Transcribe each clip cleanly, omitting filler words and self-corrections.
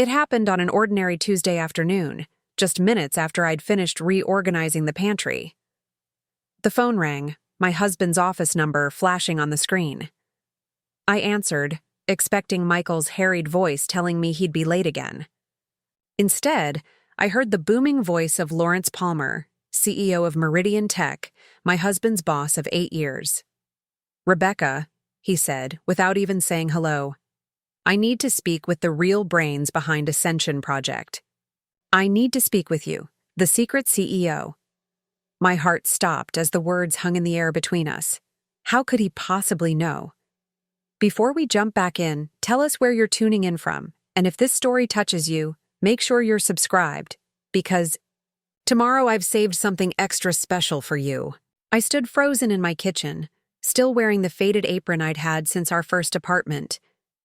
It happened on an ordinary Tuesday afternoon, just minutes after I'd finished reorganizing the pantry. The phone rang, my husband's office number flashing on the screen. I answered, expecting Michael's harried voice telling me he'd be late again. Instead, I heard the booming voice of Lawrence Palmer, CEO of Meridian Tech, my husband's boss of 8 years. "Rebecca," he said, without even saying hello, "I need to speak with the real brains behind Ascension Project. I need to speak with you, the secret CEO." My heart stopped as the words hung in the air between us. How could he possibly know? Before we jump back in, tell us where you're tuning in from, and if this story touches you, make sure you're subscribed, because tomorrow I've saved something extra special for you. I stood frozen in my kitchen, still wearing the faded apron I'd had since our first apartment,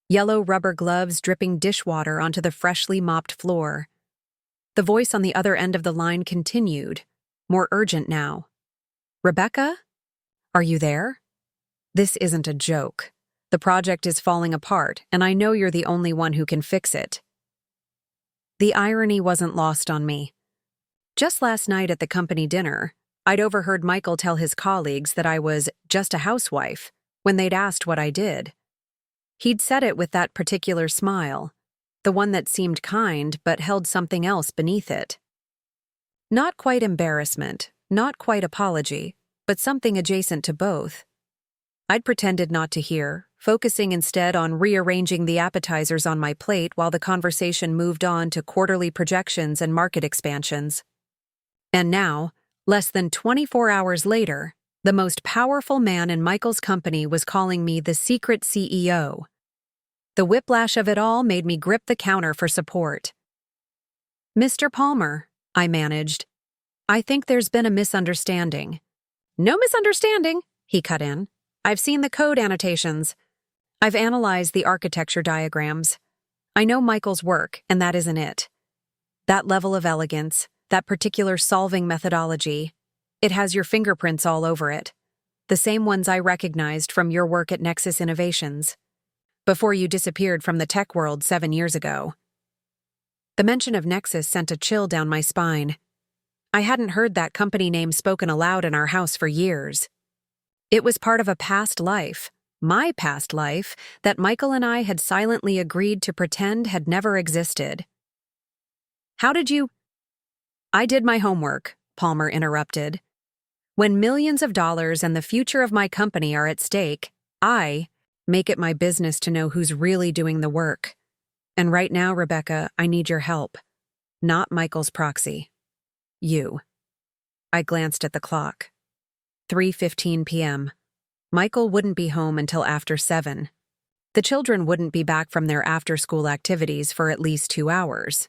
yellow rubber gloves dripping dishwater onto the freshly mopped floor. The voice on the other end of the line continued, more urgent now. "Rebecca? Are you there? This isn't a joke. The project is falling apart, and I know you're the only one who can fix it." The irony wasn't lost on me. Just last night at the company dinner, I'd overheard Michael tell his colleagues that I was just a housewife when they'd asked what I did. He'd said it with that particular smile, the one that seemed kind but held something else beneath it. Not quite embarrassment, not quite apology, but something adjacent to both. I'd pretended not to hear, focusing instead on rearranging the appetizers on my plate while the conversation moved on to quarterly projections and market expansions. And now, less than 24 hours later, the most powerful man in Michael's company was calling me the secret CEO. The whiplash of it all made me grip the counter for support. "Mr. Palmer," I managed, "I think there's been a misunderstanding." "No misunderstanding," he cut in. "I've seen the code annotations. I've analyzed the architecture diagrams. I know Michael's work, and that isn't it. That level of elegance, that particular solving methodology, it has your fingerprints all over it. The same ones I recognized from your work at Nexus Innovations, before you disappeared from the tech world 7 years ago." The mention of Nexus sent a chill down my spine. I hadn't heard that company name spoken aloud in our house for years. It was part of a past life, my past life, that Michael and I had silently agreed to pretend had never existed. "How did you—" "I did my homework," Palmer interrupted. "When millions of dollars and the future of my company are at stake, I make it my business to know who's really doing the work. And right now, Rebecca, I need your help. Not Michael's proxy. You." I glanced at the clock. 3:15 p.m. Michael wouldn't be home until after 7. The children wouldn't be back from their after-school activities for at least 2 hours.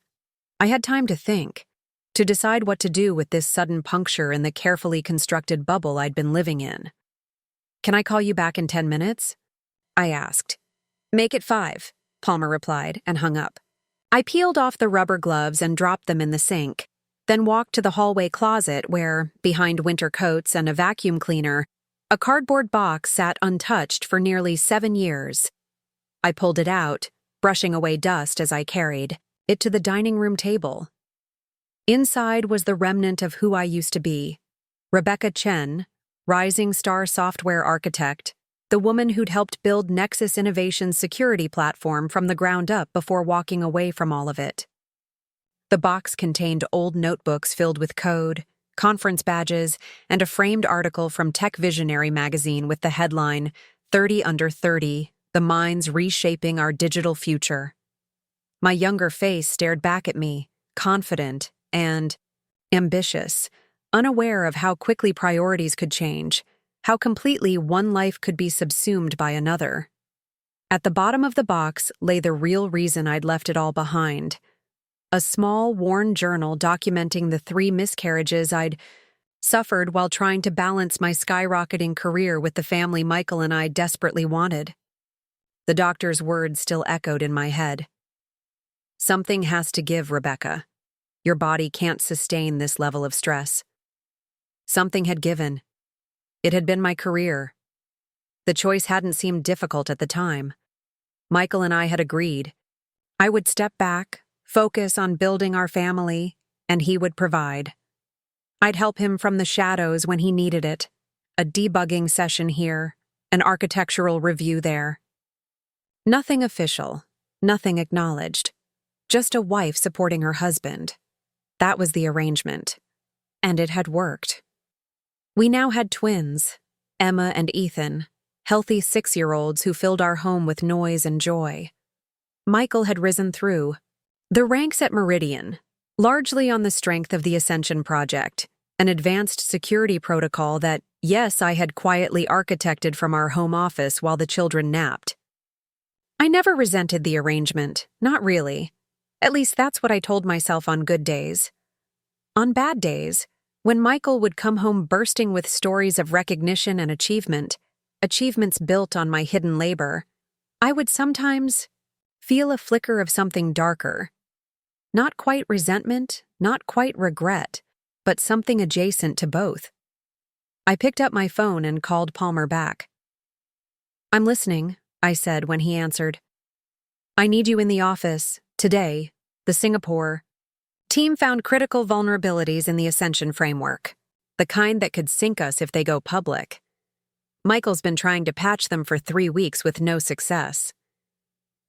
I had time to think, to decide what to do with this sudden puncture in the carefully constructed bubble I'd been living in. "Can I call you back in 10 minutes? I asked. "Make it 5, Palmer replied and hung up. I peeled off the rubber gloves and dropped them in the sink, then walked to the hallway closet where, behind winter coats and a vacuum cleaner, a cardboard box sat untouched for nearly 7 years. I pulled it out, brushing away dust as I carried it to the dining room table. Inside was the remnant of who I used to be. Rebecca Chen, rising star software architect, the woman who'd helped build Nexus Innovations' security platform from the ground up before walking away from all of it. The box contained old notebooks filled with code, conference badges, and a framed article from Tech Visionary magazine with the headline, 30 Under 30, The Minds Reshaping Our Digital Future. My younger face stared back at me, confident and ambitious, unaware of how quickly priorities could change, how completely one life could be subsumed by another. At the bottom of the box lay the real reason I'd left it all behind. A small, worn journal documenting the 3 miscarriages I'd suffered while trying to balance my skyrocketing career with the family Michael and I desperately wanted. The doctor's words still echoed in my head. "Something has to give, Rebecca. Your body can't sustain this level of stress." Something had given. It had been my career. The choice hadn't seemed difficult at the time. Michael and I had agreed. I would step back, focus on building our family, and he would provide. I'd help him from the shadows when he needed it, a debugging session here, an architectural review there. Nothing official, nothing acknowledged, just a wife supporting her husband. That was the arrangement. And it had worked. We now had twins, Emma and Ethan, healthy 6-year-olds who filled our home with noise and joy. Michael had risen through the ranks at Meridian, largely on the strength of the Ascension Project, an advanced security protocol that, yes, I had quietly architected from our home office while the children napped. I never resented the arrangement, not really. At least that's what I told myself on good days. On bad days, when Michael would come home bursting with stories of recognition and achievements built on my hidden labor, I would sometimes feel a flicker of something darker. Not quite resentment, not quite regret, but something adjacent to both. I picked up my phone and called Palmer back. "I'm listening," I said when he answered. "I need you in the office, today. The Singapore team found critical vulnerabilities in the Ascension framework, the kind that could sink us if they go public. Michael's been trying to patch them for 3 weeks with no success."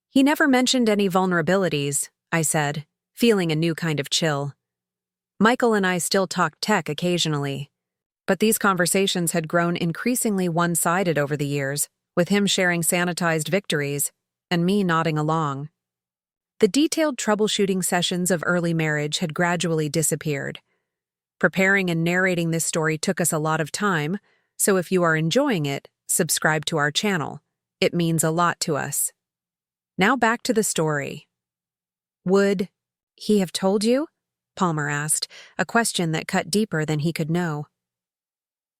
"He never mentioned any vulnerabilities," I said, feeling a new kind of chill. Michael and I still talked tech occasionally, but these conversations had grown increasingly one-sided over the years, with him sharing sanitized victories and me nodding along. The detailed troubleshooting sessions of early marriage had gradually disappeared. Preparing and narrating this story took us a lot of time, so if you are enjoying it, subscribe to our channel. It means a lot to us. Now back to the story. "Would he have told you?" Palmer asked, a question that cut deeper than he could know.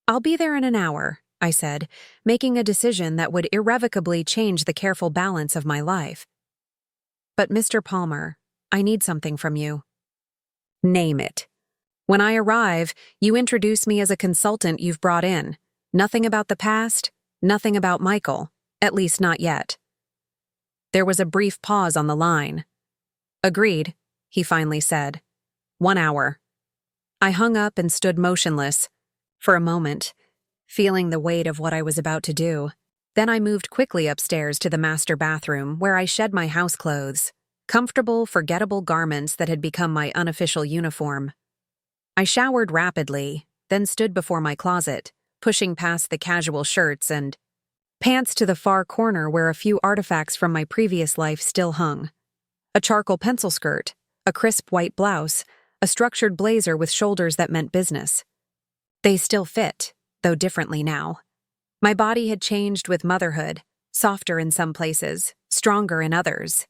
"I'll be there in an hour," I said, making a decision that would irrevocably change the careful balance of my life. "But Mr. Palmer, I need something from you." "Name it." "When I arrive, you introduce me as a consultant you've brought in. Nothing about the past, nothing about Michael, at least not yet." There was a brief pause on the line. "Agreed," he finally said. 1 hour. I hung up and stood motionless, for a moment, feeling the weight of what I was about to do. Then I moved quickly upstairs to the master bathroom, where I shed my house clothes, comfortable, forgettable garments that had become my unofficial uniform. I showered rapidly, then stood before my closet, pushing past the casual shirts and pants to the far corner where a few artifacts from my previous life still hung. A charcoal pencil skirt, a crisp white blouse, a structured blazer with shoulders that meant business. They still fit, though differently now. My body had changed with motherhood, softer in some places, stronger in others.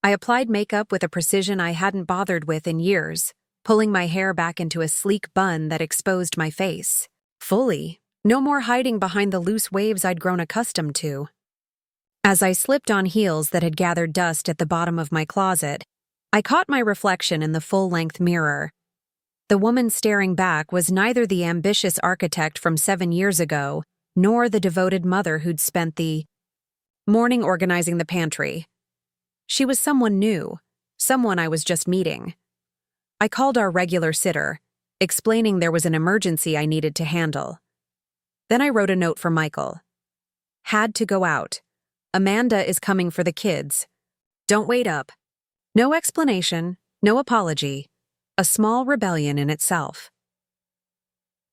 I applied makeup with a precision I hadn't bothered with in years, pulling my hair back into a sleek bun that exposed my face. Fully, no more hiding behind the loose waves I'd grown accustomed to. As I slipped on heels that had gathered dust at the bottom of my closet, I caught my reflection in the full-length mirror. The woman staring back was neither the ambitious architect from 7 years ago, nor the devoted mother who'd spent the morning organizing the pantry. She was someone new, someone I was just meeting. I called our regular sitter, explaining there was an emergency I needed to handle. Then I wrote a note for Michael. "Had to go out. Amanda is coming for the kids. Don't wait up." No explanation, no apology. A small rebellion in itself.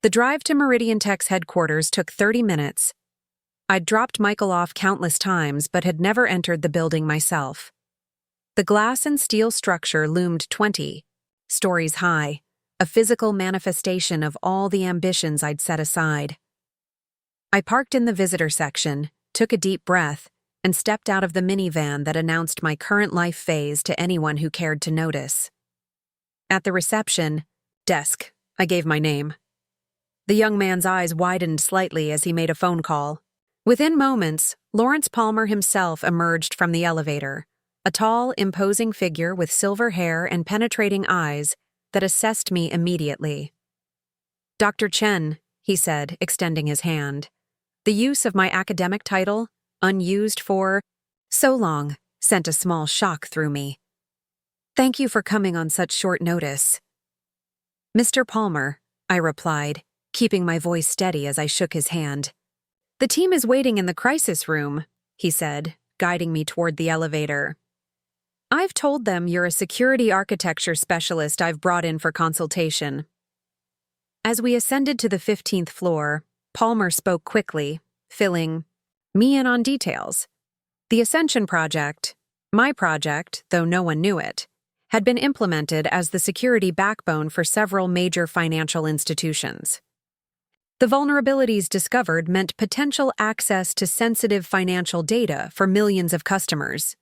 The drive to Meridian Tech's headquarters took 30 minutes. I'd dropped Michael off countless times but had never entered the building myself. The glass and steel structure loomed 20 stories high, a physical manifestation of all the ambitions I'd set aside. I parked in the visitor section, took a deep breath, and stepped out of the minivan that announced my current life phase to anyone who cared to notice. At the reception desk, I gave my name. The young man's eyes widened slightly as he made a phone call. Within moments, Lawrence Palmer himself emerged from the elevator, a tall, imposing figure with silver hair and penetrating eyes that assessed me immediately. "Dr. Chen," he said, extending his hand. The use of my academic title, unused for so long, sent a small shock through me. Thank you for coming on such short notice. Mr. Palmer, I replied, keeping my voice steady as I shook his hand. The team is waiting in the crisis room, he said, guiding me toward the elevator. I've told them you're a security architecture specialist I've brought in for consultation. As we ascended to the 15th floor, Palmer spoke quickly, filling me in on details. The Ascension Project, my project, though no one knew it, had been implemented as the security backbone for several major financial institutions. The vulnerabilities discovered meant potential access to sensitive financial data for millions of customers.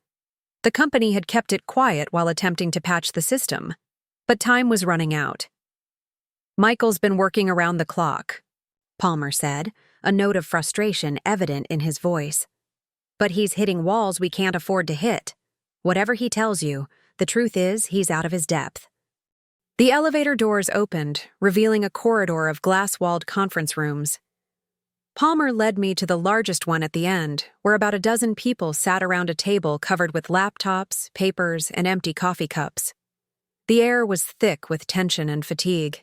The company had kept it quiet while attempting to patch the system, but time was running out. Michael's been working around the clock, Palmer said, a note of frustration evident in his voice. But he's hitting walls we can't afford to hit. Whatever he tells you, the truth is he's out of his depth. The elevator doors opened, revealing a corridor of glass-walled conference rooms. Palmer led me to the largest one at the end, where about a dozen people sat around a table covered with laptops, papers, and empty coffee cups. The air was thick with tension and fatigue.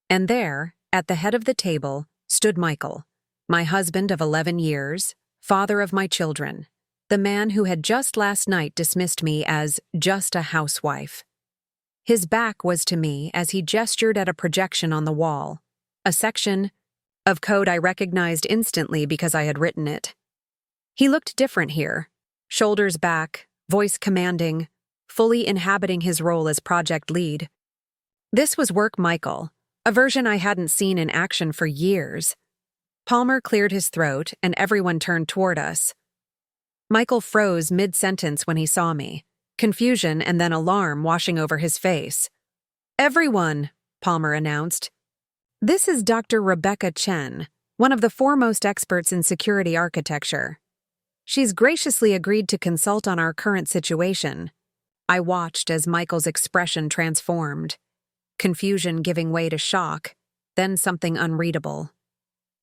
And there, at the head of the table, stood Michael, my husband of 11 years, father of my children, the man who had just last night dismissed me as just a housewife. His back was to me as he gestured at a projection on the wall, a section of code I recognized instantly because I had written it. He looked different here, shoulders back, voice commanding, fully inhabiting his role as project lead. This was Work Michael, a version I hadn't seen in action for years. Palmer cleared his throat and everyone turned toward us. Michael froze mid-sentence when he saw me, confusion and then alarm washing over his face. "Everyone," Palmer announced. "This is Dr. Rebecca Chen, one of the foremost experts in security architecture. She's graciously agreed to consult on our current situation." I watched as Michael's expression transformed, confusion giving way to shock, then something unreadable.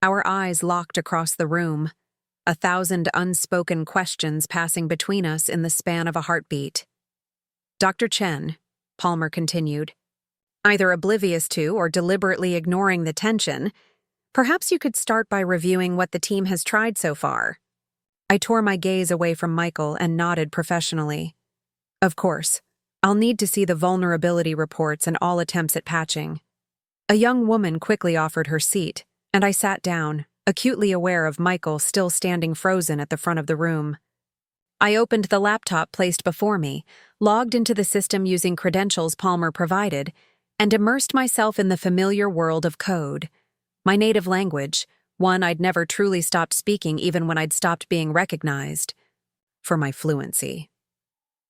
Our eyes locked across the room, 1,000 unspoken questions passing between us in the span of a heartbeat. "Dr. Chen," Palmer continued, either oblivious to or deliberately ignoring the tension, "perhaps you could start by reviewing what the team has tried so far." I tore my gaze away from Michael and nodded professionally. "Of course, I'll need to see the vulnerability reports and all attempts at patching." A young woman quickly offered her seat, and I sat down, acutely aware of Michael still standing frozen at the front of the room. I opened the laptop placed before me, logged into the system using credentials Palmer provided, and immersed myself in the familiar world of code. My native language, one I'd never truly stopped speaking even when I'd stopped being recognized for my fluency.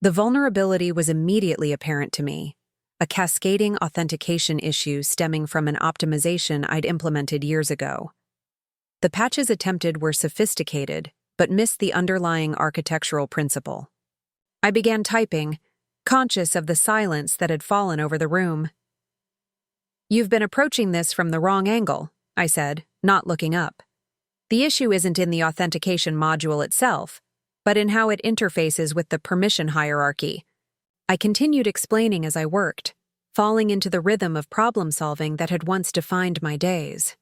The vulnerability was immediately apparent to me, a cascading authentication issue stemming from an optimization I'd implemented years ago. The patches attempted were sophisticated, but missed the underlying architectural principle. I began typing, conscious of the silence that had fallen over the room. "You've been approaching this from the wrong angle," I said, not looking up. "The issue isn't in the authentication module itself, but in how it interfaces with the permission hierarchy." I continued explaining as I worked, falling into the rhythm of problem-solving that had once defined my days.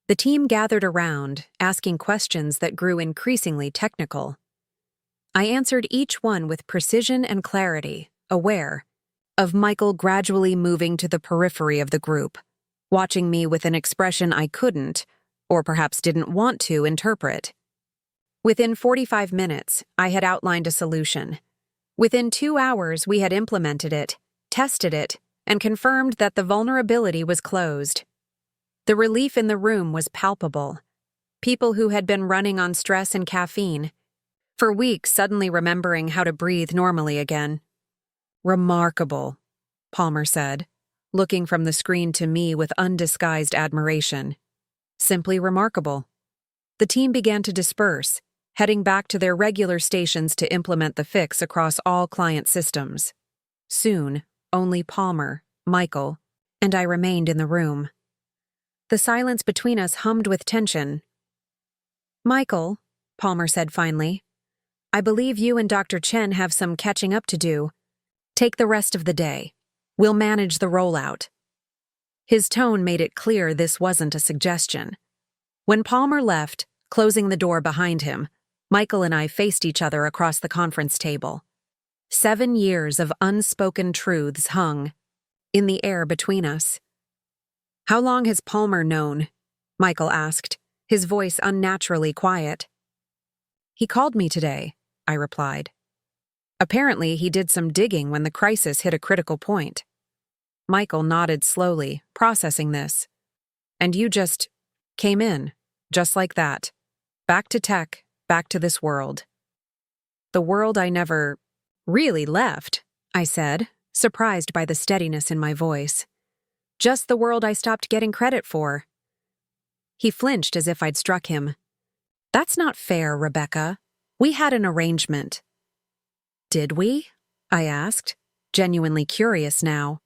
The team gathered around, asking questions that grew increasingly technical. I answered each one with precision and clarity, aware of Michael gradually moving to the periphery of the group, watching me with an expression I couldn't, or perhaps didn't want to, interpret. Within 45 minutes, I had outlined a solution. Within 2 hours, we had implemented it, tested it, and confirmed that the vulnerability was closed. The relief in the room was palpable. People who had been running on stress and caffeine for weeks suddenly remembering how to breathe normally again. "Remarkable," Palmer said, looking from the screen to me with undisguised admiration. "Simply remarkable." The team began to disperse, heading back to their regular stations to implement the fix across all client systems. Soon, only Palmer, Michael, and I remained in the room. The silence between us hummed with tension. "Michael," Palmer said finally, "I believe you and Dr. Chen have some catching up to do. Take the rest of the day. We'll manage the rollout. His tone made it clear this wasn't a suggestion. When Palmer left, closing the door behind him, Michael and I faced each other across the conference table. 7 years of unspoken truths hung in the air between us. "How long has Palmer known?" Michael asked, his voice unnaturally quiet. "He called me today," I replied. "Apparently, he did some digging when the crisis hit a critical point." Michael nodded slowly, processing this. "And you just came in, just like that. Back to tech, back to this world." "The world I never really left," I said, surprised by the steadiness in my voice. "Just the world I stopped getting credit for." He flinched as if I'd struck him. "That's not fair, Rebecca. We had an arrangement." "Did we?" I asked, genuinely curious now.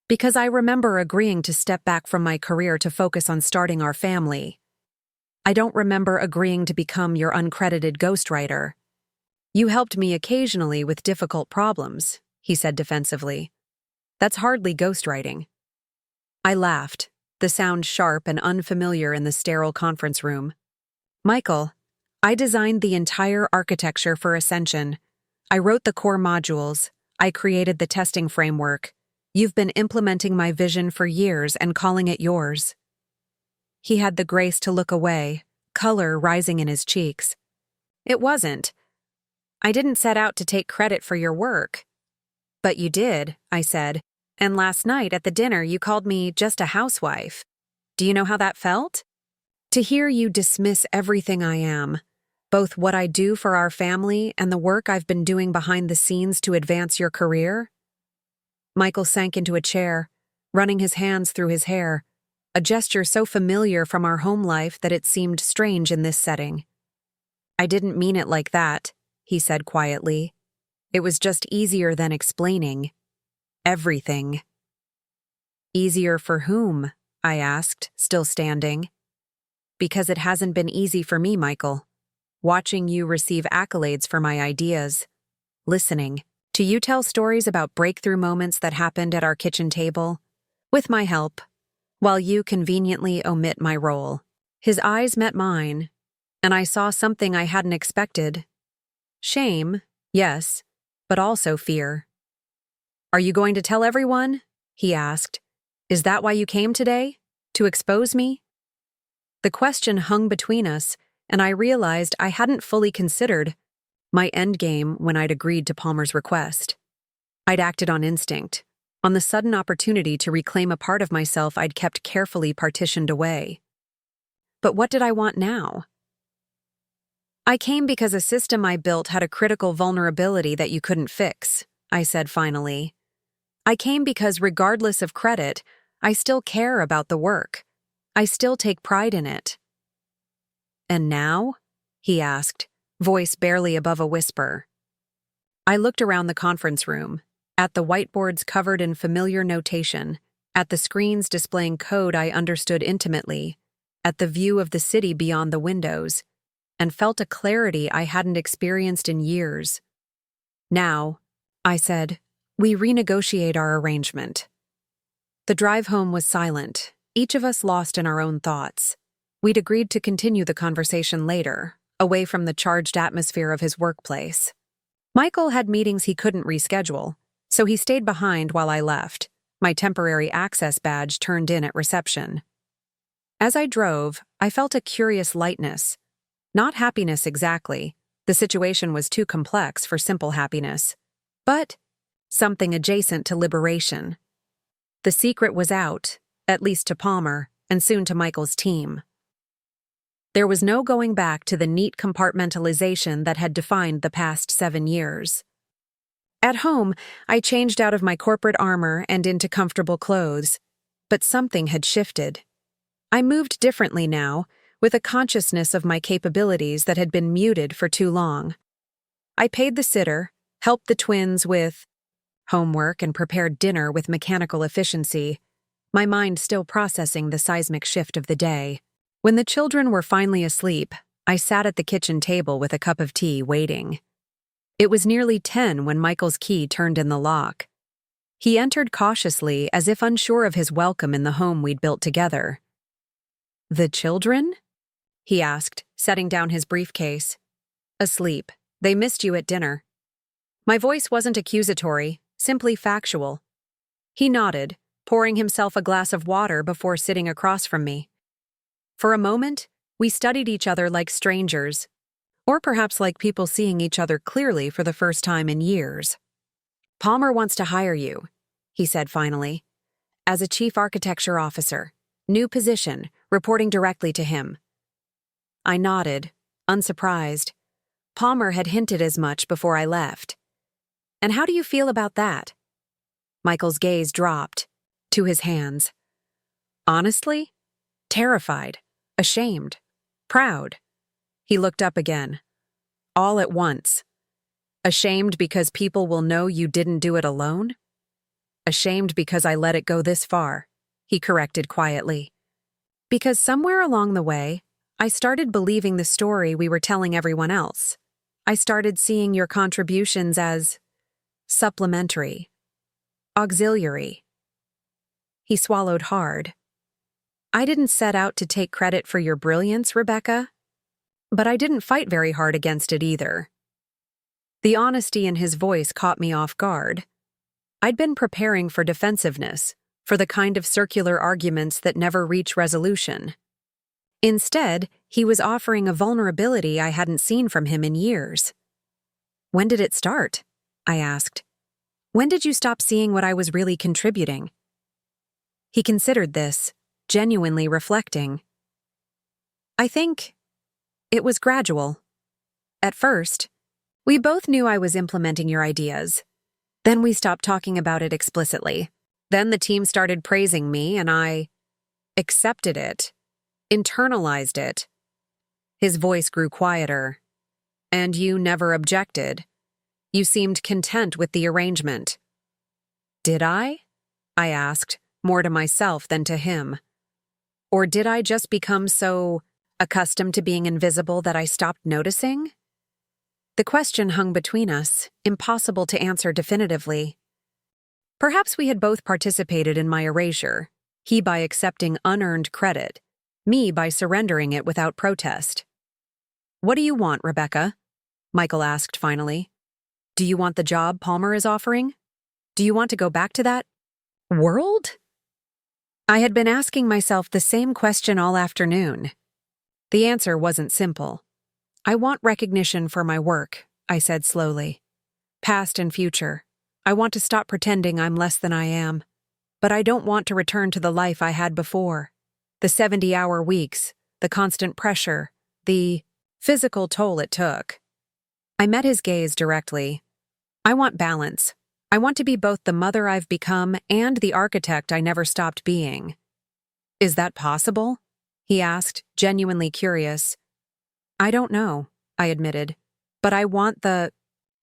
"Because I remember agreeing to step back from my career to focus on starting our family. I don't remember agreeing to become your uncredited ghostwriter. You helped me occasionally with difficult problems," he said defensively. "That's hardly ghostwriting." I laughed, the sound sharp and unfamiliar in the sterile conference room. "Michael, I designed the entire architecture for Ascension. I wrote the core modules. I created the testing framework. You've been implementing my vision for years and calling it yours." He had the grace to look away, color rising in his cheeks. "It wasn't. I didn't set out to take credit for your work." "But you did," I said, "and last night at the dinner you called me just a housewife. Do you know how that felt? To hear you dismiss everything I am, both what I do for our family and the work I've been doing behind the scenes to advance your career?" Michael sank into a chair, running his hands through his hair, a gesture so familiar from our home life that it seemed strange in this setting. "I didn't mean it like that," he said quietly. "It was just easier than explaining everything." "Easier for whom?" I asked, still standing. "Because it hasn't been easy for me, Michael. Watching you receive accolades for my ideas. Listening to you tell stories about breakthrough moments that happened at our kitchen table, with my help, while you conveniently omit my role." His eyes met mine, and I saw something I hadn't expected. Shame, yes, but also fear. "Are you going to tell everyone?" he asked. "Is that why you came today? To expose me?" The question hung between us, and I realized I hadn't fully considered my endgame when I'd agreed to Palmer's request. I'd acted on instinct, on the sudden opportunity to reclaim a part of myself I'd kept carefully partitioned away. But what did I want now? "I came because a system I built had a critical vulnerability that you couldn't fix," I said finally. "I came because regardless of credit, I still care about the work. I still take pride in it." "And now?" he asked, voice barely above a whisper. I looked around the conference room, at the whiteboards covered in familiar notation, at the screens displaying code I understood intimately, at the view of the city beyond the windows, and felt a clarity I hadn't experienced in years. "Now," I said, "we renegotiate our arrangement." The drive home was silent, each of us lost in our own thoughts. We'd agreed to continue the conversation later, away from the charged atmosphere of his workplace. Michael had meetings he couldn't reschedule, so he stayed behind while I left, my temporary access badge turned in at reception. As I drove, I felt a curious lightness. Not happiness exactly, the situation was too complex for simple happiness, but something adjacent to liberation. The secret was out, at least to Palmer, and soon to Michael's team. There was no going back to the neat compartmentalization that had defined the past 7 years. At home, I changed out of my corporate armor and into comfortable clothes, but something had shifted. I moved differently now, with a consciousness of my capabilities that had been muted for too long. I paid the sitter, helped the twins with homework, and prepared dinner with mechanical efficiency, my mind still processing the seismic shift of the day. When the children were finally asleep, I sat at the kitchen table with a cup of tea, waiting. It was nearly 10 when Michael's key turned in the lock. He entered cautiously, as if unsure of his welcome in the home we'd built together. "The children?" he asked, setting down his briefcase. "Asleep. They missed you at dinner." My voice wasn't accusatory, simply factual. He nodded, pouring himself a glass of water before sitting across from me. For a moment, we studied each other like strangers, or perhaps like people seeing each other clearly for the first time in years. "Palmer wants to hire you," he said finally, "as a chief architecture officer. New position, reporting directly to him." I nodded, unsurprised. Palmer had hinted as much before I left. "And how do you feel about that?" Michael's gaze dropped to his hands. "Honestly? Terrified, ashamed, proud." He looked up again. "All at once. Ashamed because people will know you didn't do it alone? Ashamed because I let it go this far," he corrected quietly. "Because somewhere along the way, I started believing the story we were telling everyone else. I started seeing your contributions as supplementary, auxiliary." He swallowed hard. "I didn't set out to take credit for your brilliance, Rebecca, but I didn't fight very hard against it either." The honesty in his voice caught me off guard. I'd been preparing for defensiveness, for the kind of circular arguments that never reach resolution. Instead, he was offering a vulnerability I hadn't seen from him in years. "When did it start?" I asked. "When did you stop seeing what I was really contributing?" He considered this, genuinely reflecting. "I think it was gradual. At first, we both knew I was implementing your ideas. Then we stopped talking about it explicitly. Then the team started praising me, and I accepted it, internalized it." His voice grew quieter. "And you never objected. You seemed content with the arrangement." "Did I?" I asked, more to myself than to him. "Or did I just become so accustomed to being invisible that I stopped noticing?" The question hung between us, impossible to answer definitively. Perhaps we had both participated in my erasure, he by accepting unearned credit, me by surrendering it without protest. "What do you want, Rebecca?" Michael asked finally. "Do you want the job Palmer is offering? Do you want to go back to that world?" I had been asking myself the same question all afternoon. The answer wasn't simple. "I want recognition for my work," I said slowly. "Past and future. I want to stop pretending I'm less than I am. But I don't want to return to the life I had before. The 70-hour weeks, the constant pressure, the physical toll it took." I met his gaze directly. "I want balance. I want to be both the mother I've become and the architect I never stopped being." "Is that possible?" he asked, genuinely curious. "I don't know," I admitted, "but I want the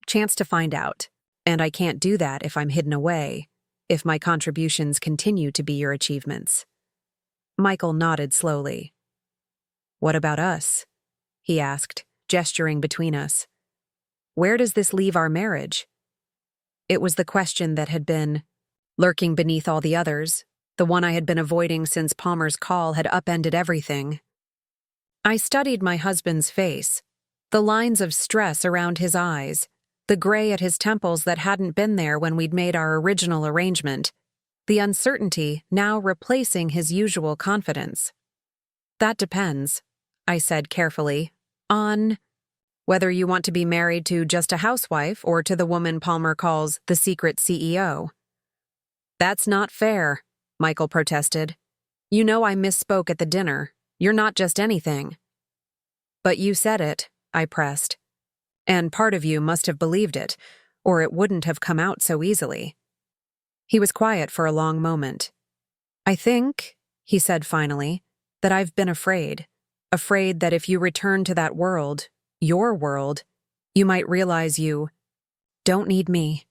chance to find out. And I can't do that if I'm hidden away, if my contributions continue to be your achievements." Michael nodded slowly. "What about us?" he asked, gesturing between us. "Where does this leave our marriage?" It was the question that had been lurking beneath all the others, the one I had been avoiding since Palmer's call had upended everything. I studied my husband's face, the lines of stress around his eyes, the gray at his temples that hadn't been there when we'd made our original arrangement, the uncertainty now replacing his usual confidence. "That depends," I said carefully, "on whether you want to be married to just a housewife or to the woman Palmer calls the secret CEO." "That's not fair," Michael protested. "You know I misspoke at the dinner. You're not just anything." "But you said it," I pressed. "And part of you must have believed it, or it wouldn't have come out so easily." He was quiet for a long moment. "I think," he said finally, "that I've been afraid that if you return to that world, your world, you might realize you don't need me.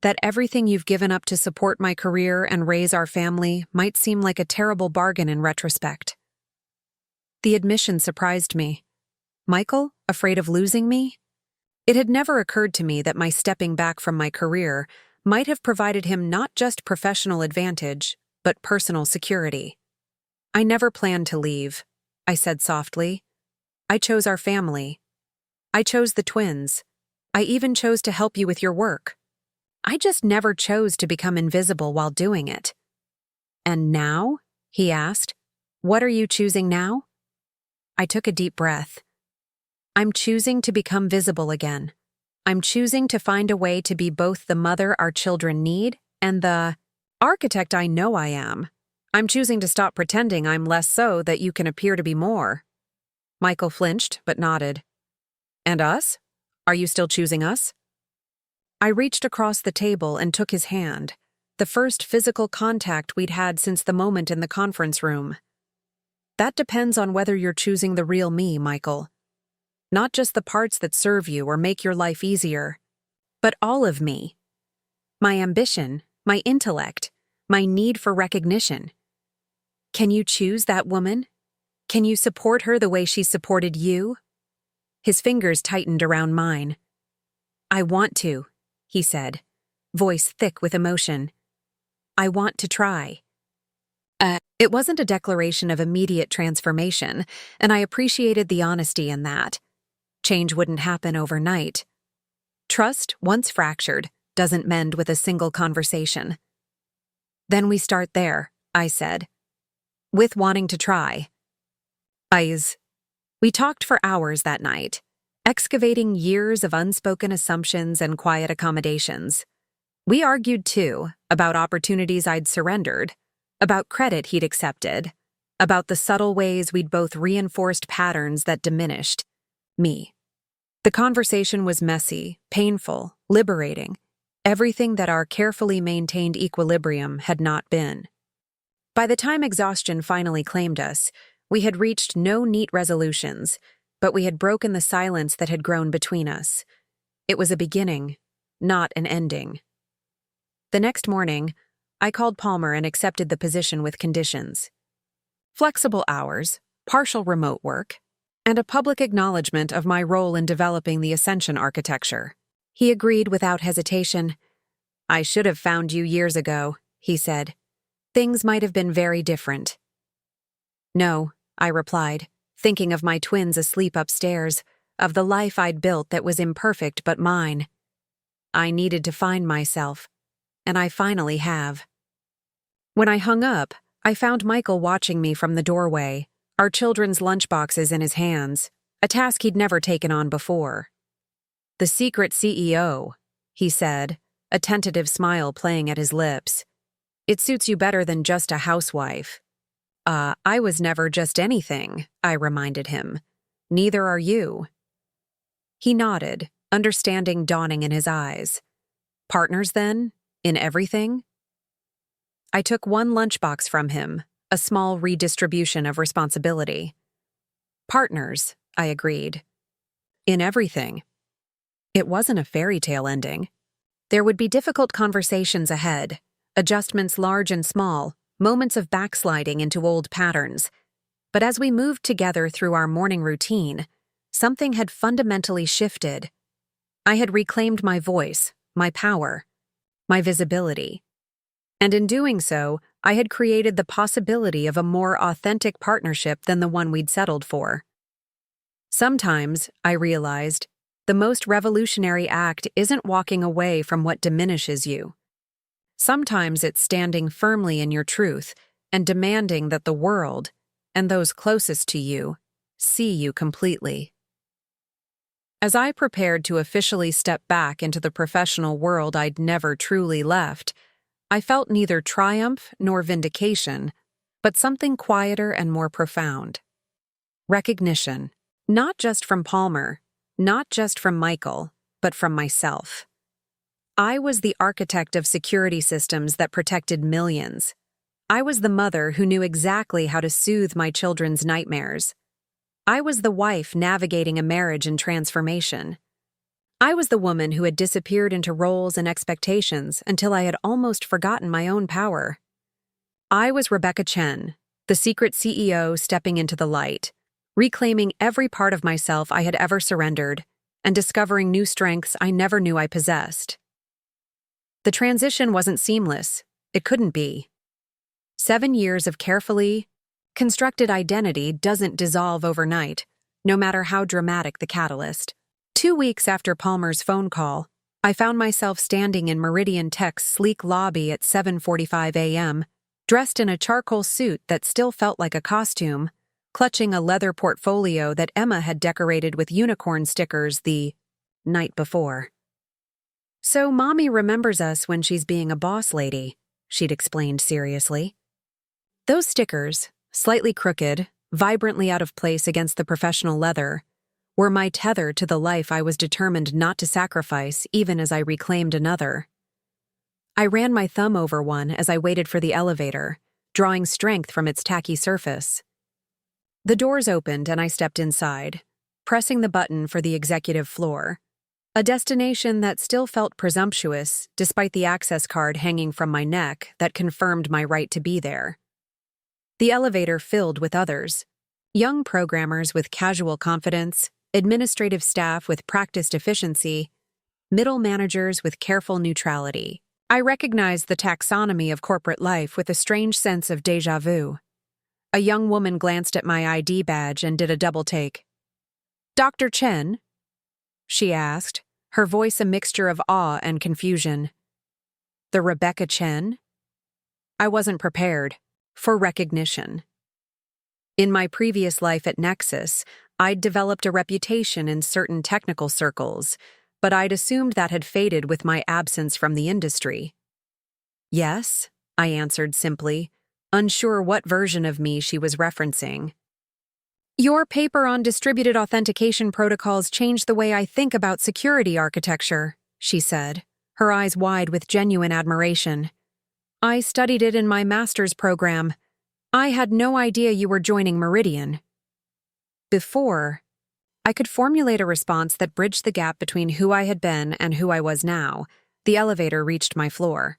That everything you've given up to support my career and raise our family might seem like a terrible bargain in retrospect." The admission surprised me. Michael, afraid of losing me? It had never occurred to me that my stepping back from my career might have provided him not just professional advantage, but personal security. "I never planned to leave," I said softly. "I chose our family. I chose the twins. I even chose to help you with your work. I just never chose to become invisible while doing it." "And now?" he asked. "What are you choosing now?" I took a deep breath. "I'm choosing to become visible again. I'm choosing to find a way to be both the mother our children need and the architect I know I am. I'm choosing to stop pretending I'm less so that you can appear to be more." Michael flinched, but nodded. "And us? Are you still choosing us?" I reached across the table and took his hand, the first physical contact we'd had since the moment in the conference room. "That depends on whether you're choosing the real me, Michael. Not just the parts that serve you or make your life easier, but all of me. My ambition, my intellect, my need for recognition. Can you choose that woman? Can you support her the way she supported you?" His fingers tightened around mine. "I want to," he said, voice thick with emotion. "I want to try." It wasn't a declaration of immediate transformation, and I appreciated the honesty in that. Change wouldn't happen overnight. Trust, once fractured, doesn't mend with a single conversation. "Then we start there," I said, "with wanting to try." We talked for hours that night, excavating years of unspoken assumptions and quiet accommodations. We argued, too, about opportunities I'd surrendered, about credit he'd accepted, about the subtle ways we'd both reinforced patterns that diminished me. The conversation was messy, painful, liberating, everything that our carefully maintained equilibrium had not been. By the time exhaustion finally claimed us, we had reached no neat resolutions, but we had broken the silence that had grown between us. It was a beginning, not an ending. The next morning, I called Palmer and accepted the position with conditions: flexible hours, partial remote work, and a public acknowledgement of my role in developing the Ascension architecture. He agreed without hesitation. "I should have found you years ago," he said. "Things might have been very different." "No," I replied, thinking of my twins asleep upstairs, of the life I'd built that was imperfect but mine. I needed to find myself, and I finally have. When I hung up, I found Michael watching me from the doorway, our children's lunchboxes in his hands, a task he'd never taken on before. "The secret CEO," he said, a tentative smile playing at his lips. "It suits you better than just a housewife." I was never just anything," I reminded him. "Neither are you." He nodded, understanding dawning in his eyes. "Partners, then? In everything?" I took one lunchbox from him, a small redistribution of responsibility. "Partners," I agreed. "In everything." It wasn't a fairy tale ending. There would be difficult conversations ahead, adjustments large and small, moments of backsliding into old patterns. But as we moved together through our morning routine, something had fundamentally shifted. I had reclaimed my voice, my power, my visibility. And in doing so, I had created the possibility of a more authentic partnership than the one we'd settled for. Sometimes, I realized, the most revolutionary act isn't walking away from what diminishes you. Sometimes it's standing firmly in your truth and demanding that the world, and those closest to you, see you completely. As I prepared to officially step back into the professional world I'd never truly left, I felt neither triumph nor vindication, but something quieter and more profound. Recognition, not just from Palmer, not just from Michael, but from myself. I was the architect of security systems that protected millions. I was the mother who knew exactly how to soothe my children's nightmares. I was the wife navigating a marriage in transformation. I was the woman who had disappeared into roles and expectations until I had almost forgotten my own power. I was Rebecca Chen, the secret CEO stepping into the light, reclaiming every part of myself I had ever surrendered, and discovering new strengths I never knew I possessed. The transition wasn't seamless. It couldn't be. 7 years of carefully constructed identity doesn't dissolve overnight, no matter how dramatic the catalyst. 2 weeks after Palmer's phone call, I found myself standing in Meridian Tech's sleek lobby at 7:45 a.m., dressed in a charcoal suit that still felt like a costume, clutching a leather portfolio that Emma had decorated with unicorn stickers the night before. "So Mommy remembers us when she's being a boss lady," she'd explained seriously. Those stickers, slightly crooked, vibrantly out of place against the professional leather, were my tether to the life I was determined not to sacrifice even as I reclaimed another. I ran my thumb over one as I waited for the elevator, drawing strength from its tacky surface. The doors opened and I stepped inside, pressing the button for the executive floor, a destination that still felt presumptuous despite the access card hanging from my neck that confirmed my right to be there. The elevator filled with others, young programmers with casual confidence, administrative staff with practiced efficiency, middle managers with careful neutrality. I recognized the taxonomy of corporate life with a strange sense of déjà vu. A young woman glanced at my ID badge and did a double take. "Dr. Chen?" she asked, her voice a mixture of awe and confusion. "The Rebecca Chen?" I wasn't prepared for recognition. In my previous life at Nexus, I'd developed a reputation in certain technical circles, but I'd assumed that had faded with my absence from the industry. "Yes," I answered simply, unsure what version of me she was referencing. "Your paper on distributed authentication protocols changed the way I think about security architecture," she said, her eyes wide with genuine admiration. "I studied it in my master's program. I had no idea you were joining Meridian." Before I could formulate a response that bridged the gap between who I had been and who I was now, the elevator reached my floor.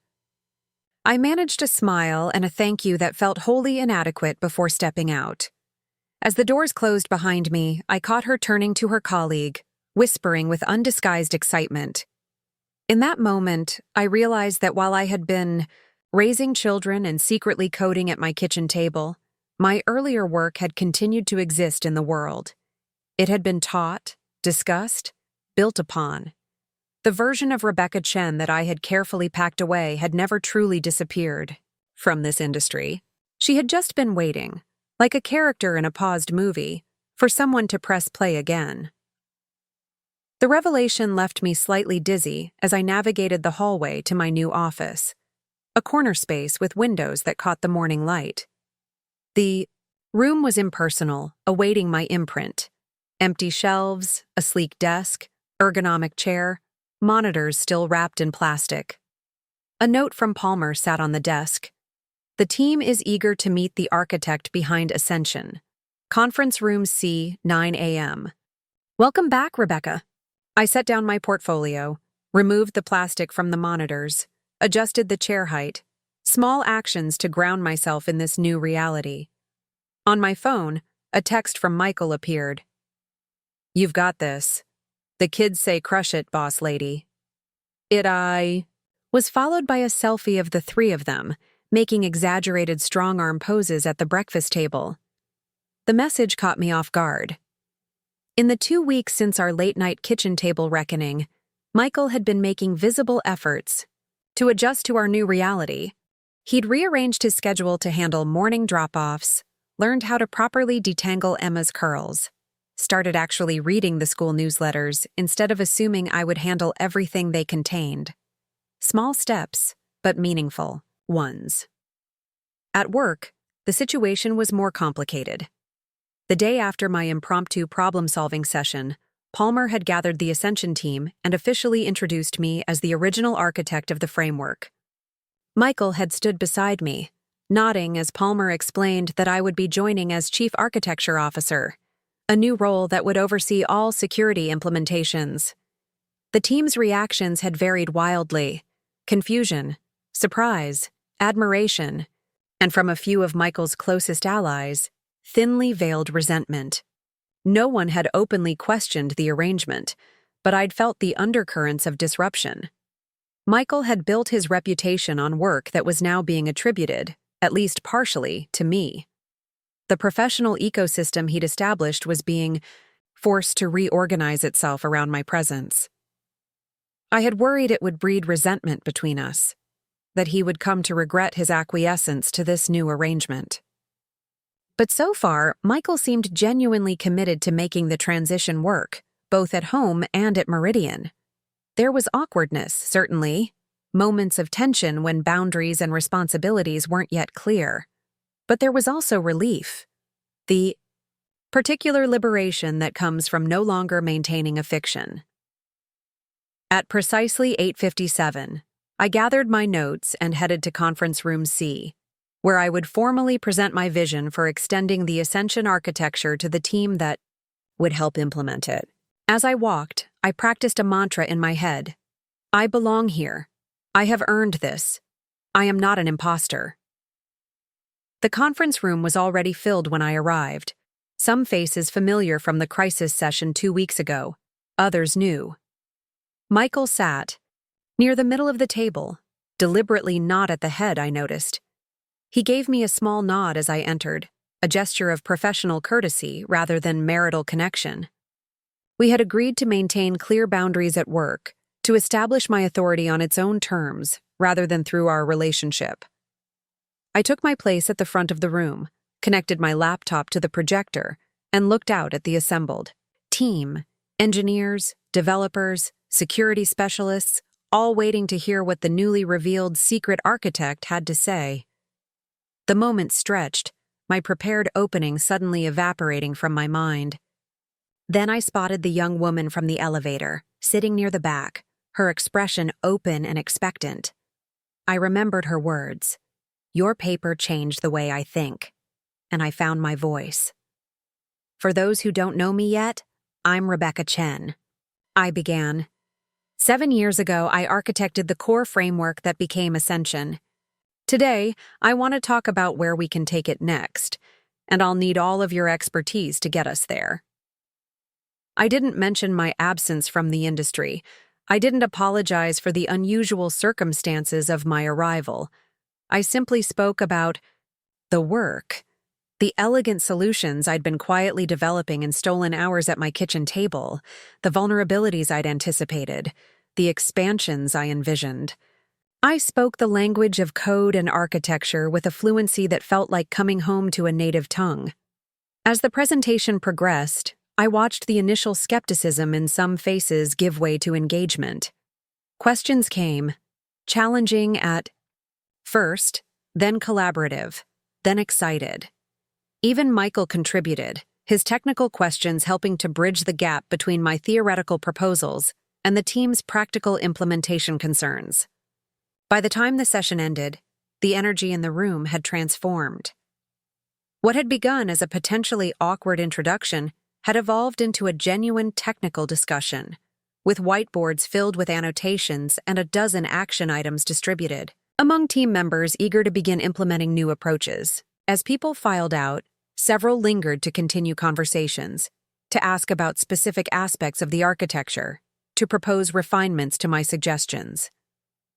I managed a smile and a thank you that felt wholly inadequate before stepping out. As the doors closed behind me, I caught her turning to her colleague, whispering with undisguised excitement. In that moment, I realized that while I had been raising children and secretly coding at my kitchen table, my earlier work had continued to exist in the world. It had been taught, discussed, built upon. The version of Rebecca Chen that I had carefully packed away had never truly disappeared from this industry. She had just been waiting, like a character in a paused movie, for someone to press play again. The revelation left me slightly dizzy as I navigated the hallway to my new office, a corner space with windows that caught the morning light. The room was impersonal, awaiting my imprint. Empty shelves, a sleek desk, ergonomic chair, monitors still wrapped in plastic. A note from Palmer sat on the desk. "The team is eager to meet the architect behind Ascension. Conference room C, 9 a.m. "Welcome back, Rebecca." I set down my portfolio, removed the plastic from the monitors, adjusted the chair height, small actions to ground myself in this new reality. On my phone, a text from Michael appeared. "You've got this. The kids say crush it, boss lady." I was followed by a selfie of the three of them, making exaggerated strong-arm poses at the breakfast table. The message caught me off guard. In the 2 weeks since our late-night kitchen table reckoning, Michael had been making visible efforts to adjust to our new reality. He'd rearranged his schedule to handle morning drop-offs, learned how to properly detangle Emma's curls, started actually reading the school newsletters instead of assuming I would handle everything they contained. Small steps, but meaningful ones. At work, the situation was more complicated. The day after my impromptu problem-solving session, Palmer had gathered the Ascension team and officially introduced me as the original architect of the framework. Michael had stood beside me, nodding as Palmer explained that I would be joining as Chief Architecture Officer, a new role that would oversee all security implementations. The team's reactions had varied wildly: confusion, surprise, admiration, and from a few of Michael's closest allies, thinly veiled resentment. No one had openly questioned the arrangement, but I'd felt the undercurrents of disruption. Michael had built his reputation on work that was now being attributed, at least partially, to me. The professional ecosystem he'd established was being forced to reorganize itself around my presence. I had worried it would breed resentment between us, that he would come to regret his acquiescence to this new arrangement. But so far, Michael seemed genuinely committed to making the transition work, both at home and at Meridian. There was awkwardness, certainly, moments of tension when boundaries and responsibilities weren't yet clear. But there was also relief, the particular liberation that comes from no longer maintaining a fiction. At precisely 8:57, I gathered my notes and headed to Conference Room C, where I would formally present my vision for extending the Ascension architecture to the team that would help implement it. As I walked, I practiced a mantra in my head. I belong here. I have earned this. I am not an imposter. The conference room was already filled when I arrived. Some faces familiar from the crisis session 2 weeks ago, others new. Michael sat near the middle of the table, deliberately not at the head, I noticed. He gave me a small nod as I entered, a gesture of professional courtesy rather than marital connection. We had agreed to maintain clear boundaries at work, to establish my authority on its own terms rather than through our relationship. I took my place at the front of the room, connected my laptop to the projector, and looked out at the assembled team, engineers, developers, security specialists, all waiting to hear what the newly revealed secret architect had to say. The moment stretched, my prepared opening suddenly evaporating from my mind. Then I spotted the young woman from the elevator, sitting near the back, her expression open and expectant. I remembered her words. "Your paper changed the way I think," and I found my voice. For those who don't know me yet, I'm Rebecca Chen. I began. 7 years ago, I architected the core framework that became Ascension. Today, I want to talk about where we can take it next, and I'll need all of your expertise to get us there. I didn't mention my absence from the industry. I didn't apologize for the unusual circumstances of my arrival. I simply spoke about the work, the elegant solutions I'd been quietly developing in stolen hours at my kitchen table, the vulnerabilities I'd anticipated, the expansions I envisioned. I spoke the language of code and architecture with a fluency that felt like coming home to a native tongue. As the presentation progressed, I watched the initial skepticism in some faces give way to engagement. Questions came, challenging at first, then collaborative, then excited. Even Michael contributed, his technical questions helping to bridge the gap between my theoretical proposals and the team's practical implementation concerns. By the time the session ended, the energy in the room had transformed. What had begun as a potentially awkward introduction had evolved into a genuine technical discussion, with whiteboards filled with annotations and a dozen action items distributed, among team members eager to begin implementing new approaches. As people filed out, several lingered to continue conversations, to ask about specific aspects of the architecture, to propose refinements to my suggestions.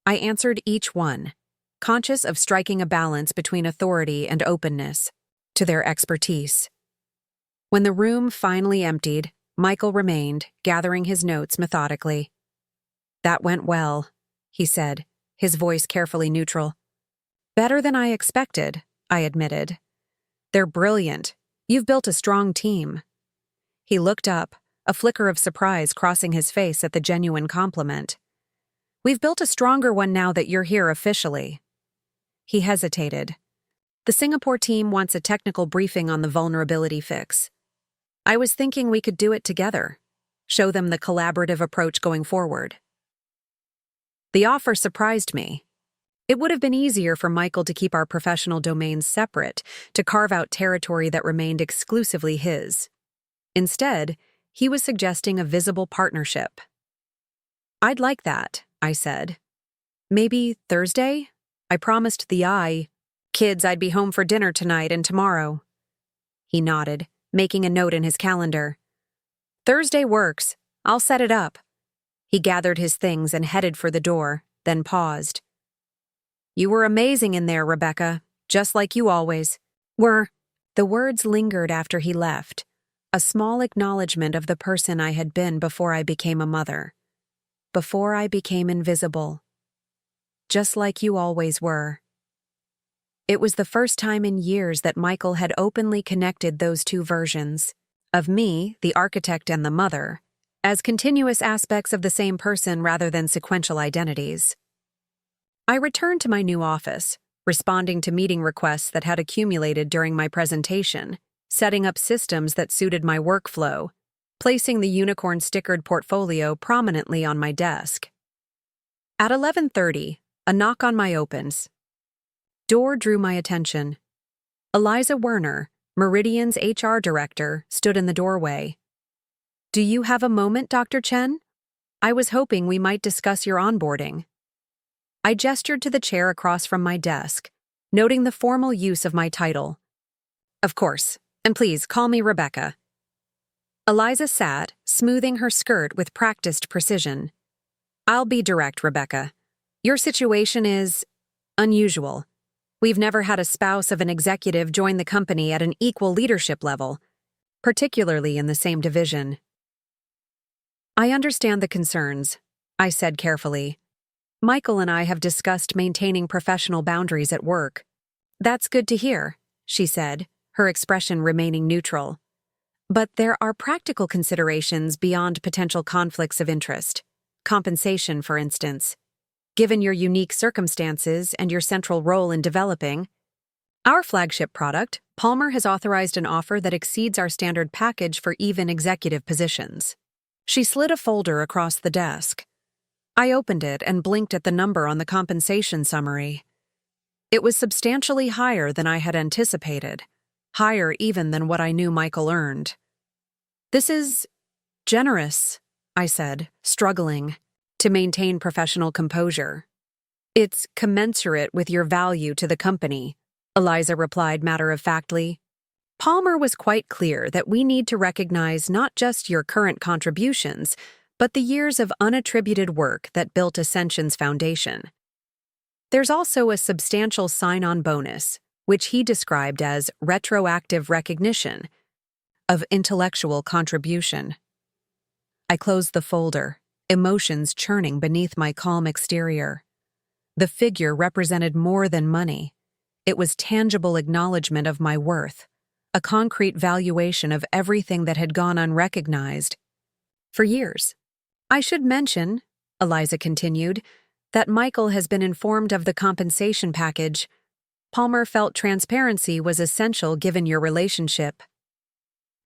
I answered each one, conscious of striking a balance between authority and openness to their expertise. When the room finally emptied, Michael remained, gathering his notes methodically. "That went well," he said, his voice carefully neutral. "Better than I expected," I admitted. "They're brilliant. You've built a strong team." He looked up, a flicker of surprise crossing his face at the genuine compliment. "We've built a stronger one now that you're here officially." He hesitated. "The Singapore team wants a technical briefing on the vulnerability fix. I was thinking we could do it together, show them the collaborative approach going forward." The offer surprised me. It would have been easier for Michael to keep our professional domains separate, to carve out territory that remained exclusively his. Instead, he was suggesting a visible partnership. "I'd like that," I said. "Maybe Thursday? I promised the kids I'd be home for dinner tonight and tomorrow." He nodded, making a note in his calendar. "Thursday works. I'll set it up. He gathered his things and headed for the door, then paused. "You were amazing in there, Rebecca, just like you always were." The words lingered after he left, a small acknowledgement of the person I had been before I became a mother. Before I became invisible. Just like you always were. It was the first time in years that Michael had openly connected those two versions, of me, the architect and the mother, as continuous aspects of the same person rather than sequential identities. I returned to my new office, responding to meeting requests that had accumulated during my presentation, setting up systems that suited my workflow, placing the unicorn-stickered portfolio prominently on my desk. At 11:30, a knock on my opens. Door drew my attention. Eliza Werner, Meridian's HR director, stood in the doorway. "Do you have a moment, Dr. Chen? I was hoping we might discuss your onboarding." I gestured to the chair across from my desk, noting the formal use of my title. "Of course, and please call me Rebecca." Eliza sat, smoothing her skirt with practiced precision. "I'll be direct, Rebecca. Your situation is unusual. We've never had a spouse of an executive join the company at an equal leadership level, particularly in the same division." "I understand the concerns," I said carefully. "Michael and I have discussed maintaining professional boundaries at work." "That's good to hear," she said, her expression remaining neutral. "But there are practical considerations beyond potential conflicts of interest. Compensation, for instance. Given your unique circumstances and your central role in developing our flagship product, Palmer has authorized an offer that exceeds our standard package for even executive positions." She slid a folder across the desk. I opened it and blinked at the number on the compensation summary. It was substantially higher than I had anticipated, higher even than what I knew Michael earned. "This is generous," I said, struggling to maintain professional composure. "It's commensurate with your value to the company," Eliza replied matter-of-factly. "Palmer was quite clear that we need to recognize not just your current contributions, but the years of unattributed work that built Ascension's foundation. There's also a substantial sign-on bonus, which he described as retroactive recognition of intellectual contribution." I closed the folder, emotions churning beneath my calm exterior. The figure represented more than money. It was tangible acknowledgement of my worth, a concrete valuation of everything that had gone unrecognized for years. "I should mention," Eliza continued, "that Michael has been informed of the compensation package. Palmer felt transparency was essential given your relationship."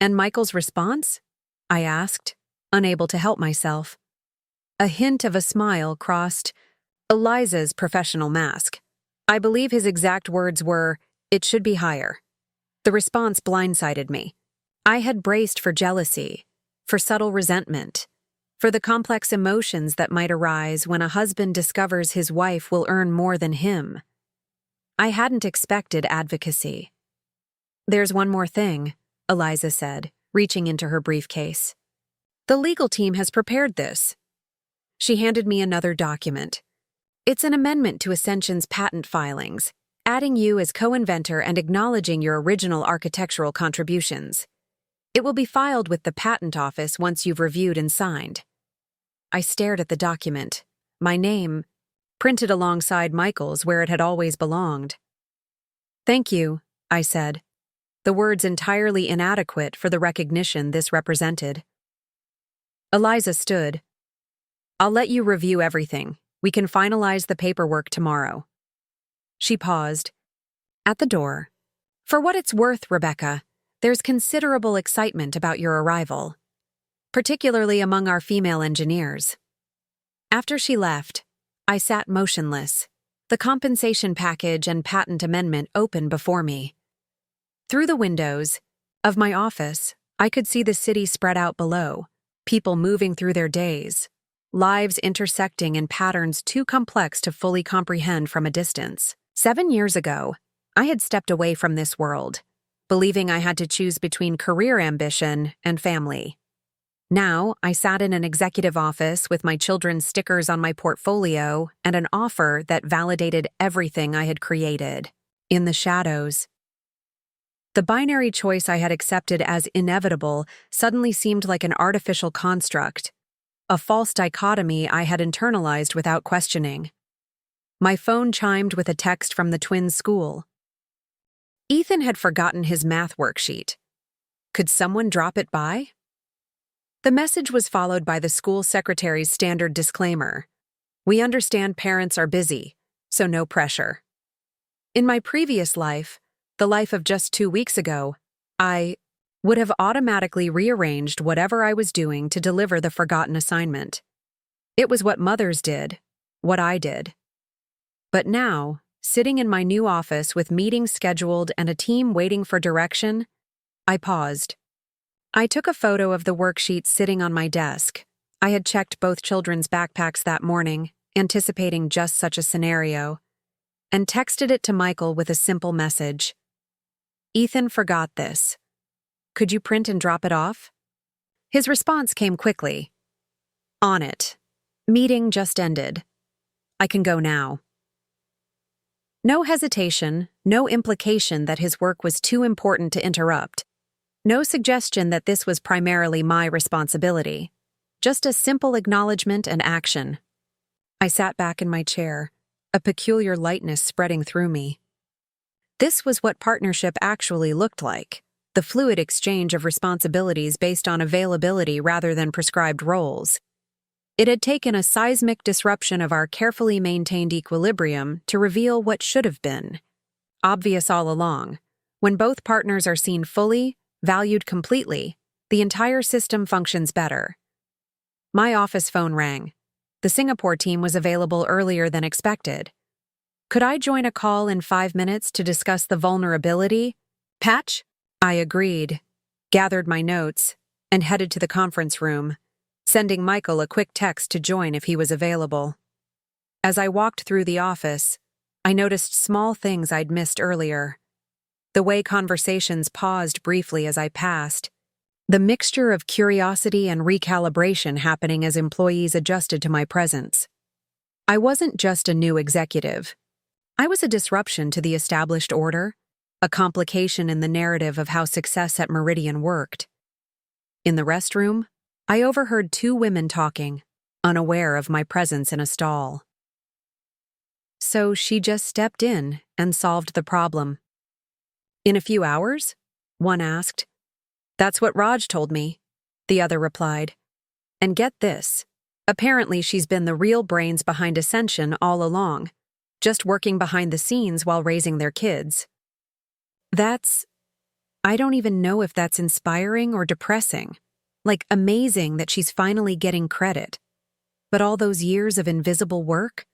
"And Michael's response?" I asked, unable to help myself. A hint of a smile crossed Eliza's professional mask. I believe his exact words were, "It should be higher." The response blindsided me. I had braced for jealousy, for subtle resentment, for the complex emotions that might arise when a husband discovers his wife will earn more than him. I hadn't expected advocacy. "There's one more thing," Eliza said, reaching into her briefcase. "The legal team has prepared this." She handed me another document. "It's an amendment to Ascension's patent filings, adding you as co-inventor and acknowledging your original architectural contributions. It will be filed with the patent office once you've reviewed and signed." I stared at the document, my name printed alongside Michael's where it had always belonged. "Thank you," I said, the words entirely inadequate for the recognition this represented. Eliza stood. "I'll let you review everything. We can finalize the paperwork tomorrow." She paused. At the door. "For what it's worth, Rebecca, there's considerable excitement about your arrival, particularly among our female engineers." After she left, I sat motionless, the compensation package and patent amendment open before me. Through the windows of my office, I could see the city spread out below, people moving through their days, lives intersecting in patterns too complex to fully comprehend from a distance. 7 years ago, I had stepped away from this world, believing I had to choose between career ambition and family. Now, I sat in an executive office with my children's stickers on my portfolio and an offer that validated everything I had created. In the shadows. The binary choice I had accepted as inevitable suddenly seemed like an artificial construct, a false dichotomy I had internalized without questioning. My phone chimed with a text from the twins' school. Ethan had forgotten his math worksheet. Could someone drop it by? The message was followed by the school secretary's standard disclaimer. We understand parents are busy, so no pressure. In my previous life, the life of just 2 weeks ago, I would have automatically rearranged whatever I was doing to deliver the forgotten assignment. It was what mothers did, what I did. But now, sitting in my new office with meetings scheduled and a team waiting for direction, I paused. I took a photo of the worksheet sitting on my desk. I had checked both children's backpacks that morning, anticipating just such a scenario, and texted it to Michael with a simple message. Ethan forgot this. Could you print and drop it off? His response came quickly. On it. Meeting just ended. I can go now. No hesitation, no implication that his work was too important to interrupt. No suggestion that this was primarily my responsibility. Just a simple acknowledgement and action. I sat back in my chair, a peculiar lightness spreading through me. This was what partnership actually looked like, the fluid exchange of responsibilities based on availability rather than prescribed roles. It had taken a seismic disruption of our carefully maintained equilibrium to reveal what should have been. Obvious all along, when both partners are seen fully, valued completely, the entire system functions better. My office phone rang. The Singapore team was available earlier than expected. Could I join a call in 5 minutes to discuss the vulnerability patch? I agreed, gathered my notes, and headed to the conference room, sending Michael a quick text to join if he was available. As I walked through the office, I noticed small things I'd missed earlier. The way conversations paused briefly as I passed, the mixture of curiosity and recalibration happening as employees adjusted to my presence. I wasn't just a new executive. I was a disruption to the established order, a complication in the narrative of how success at Meridian worked. In the restroom, I overheard 2 women talking, unaware of my presence in a stall. So she just stepped in and solved the problem. In a few hours? One asked. That's what Raj told me, the other replied. And get this, apparently she's been the real brains behind Ascension all along, just working behind the scenes while raising their kids. I don't even know if that's inspiring or depressing. Like amazing that she's finally getting credit. But all those years of invisible work?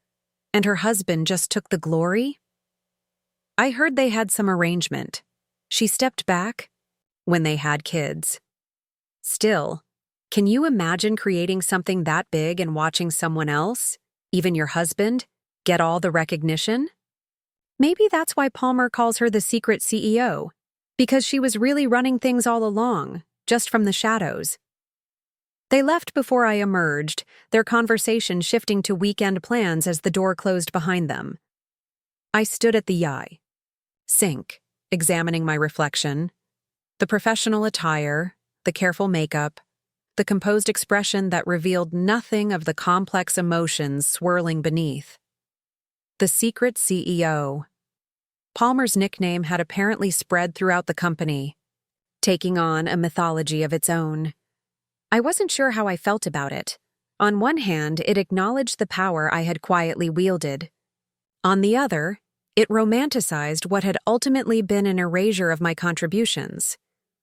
And her husband just took the glory? I heard they had some arrangement. She stepped back when they had kids. Still, can you imagine creating something that big and watching someone else, even your husband, get all the recognition? Maybe that's why Palmer calls her the secret CEO, because she was really running things all along, just from the shadows. They left before I emerged, their conversation shifting to weekend plans as the door closed behind them. I stood at the sink, examining my reflection. The professional attire, the careful makeup, the composed expression that revealed nothing of the complex emotions swirling beneath. The secret CEO. Palmer's nickname had apparently spread throughout the company, taking on a mythology of its own. I wasn't sure how I felt about it. On one hand, it acknowledged the power I had quietly wielded. On the other, it romanticized what had ultimately been an erasure of my contributions,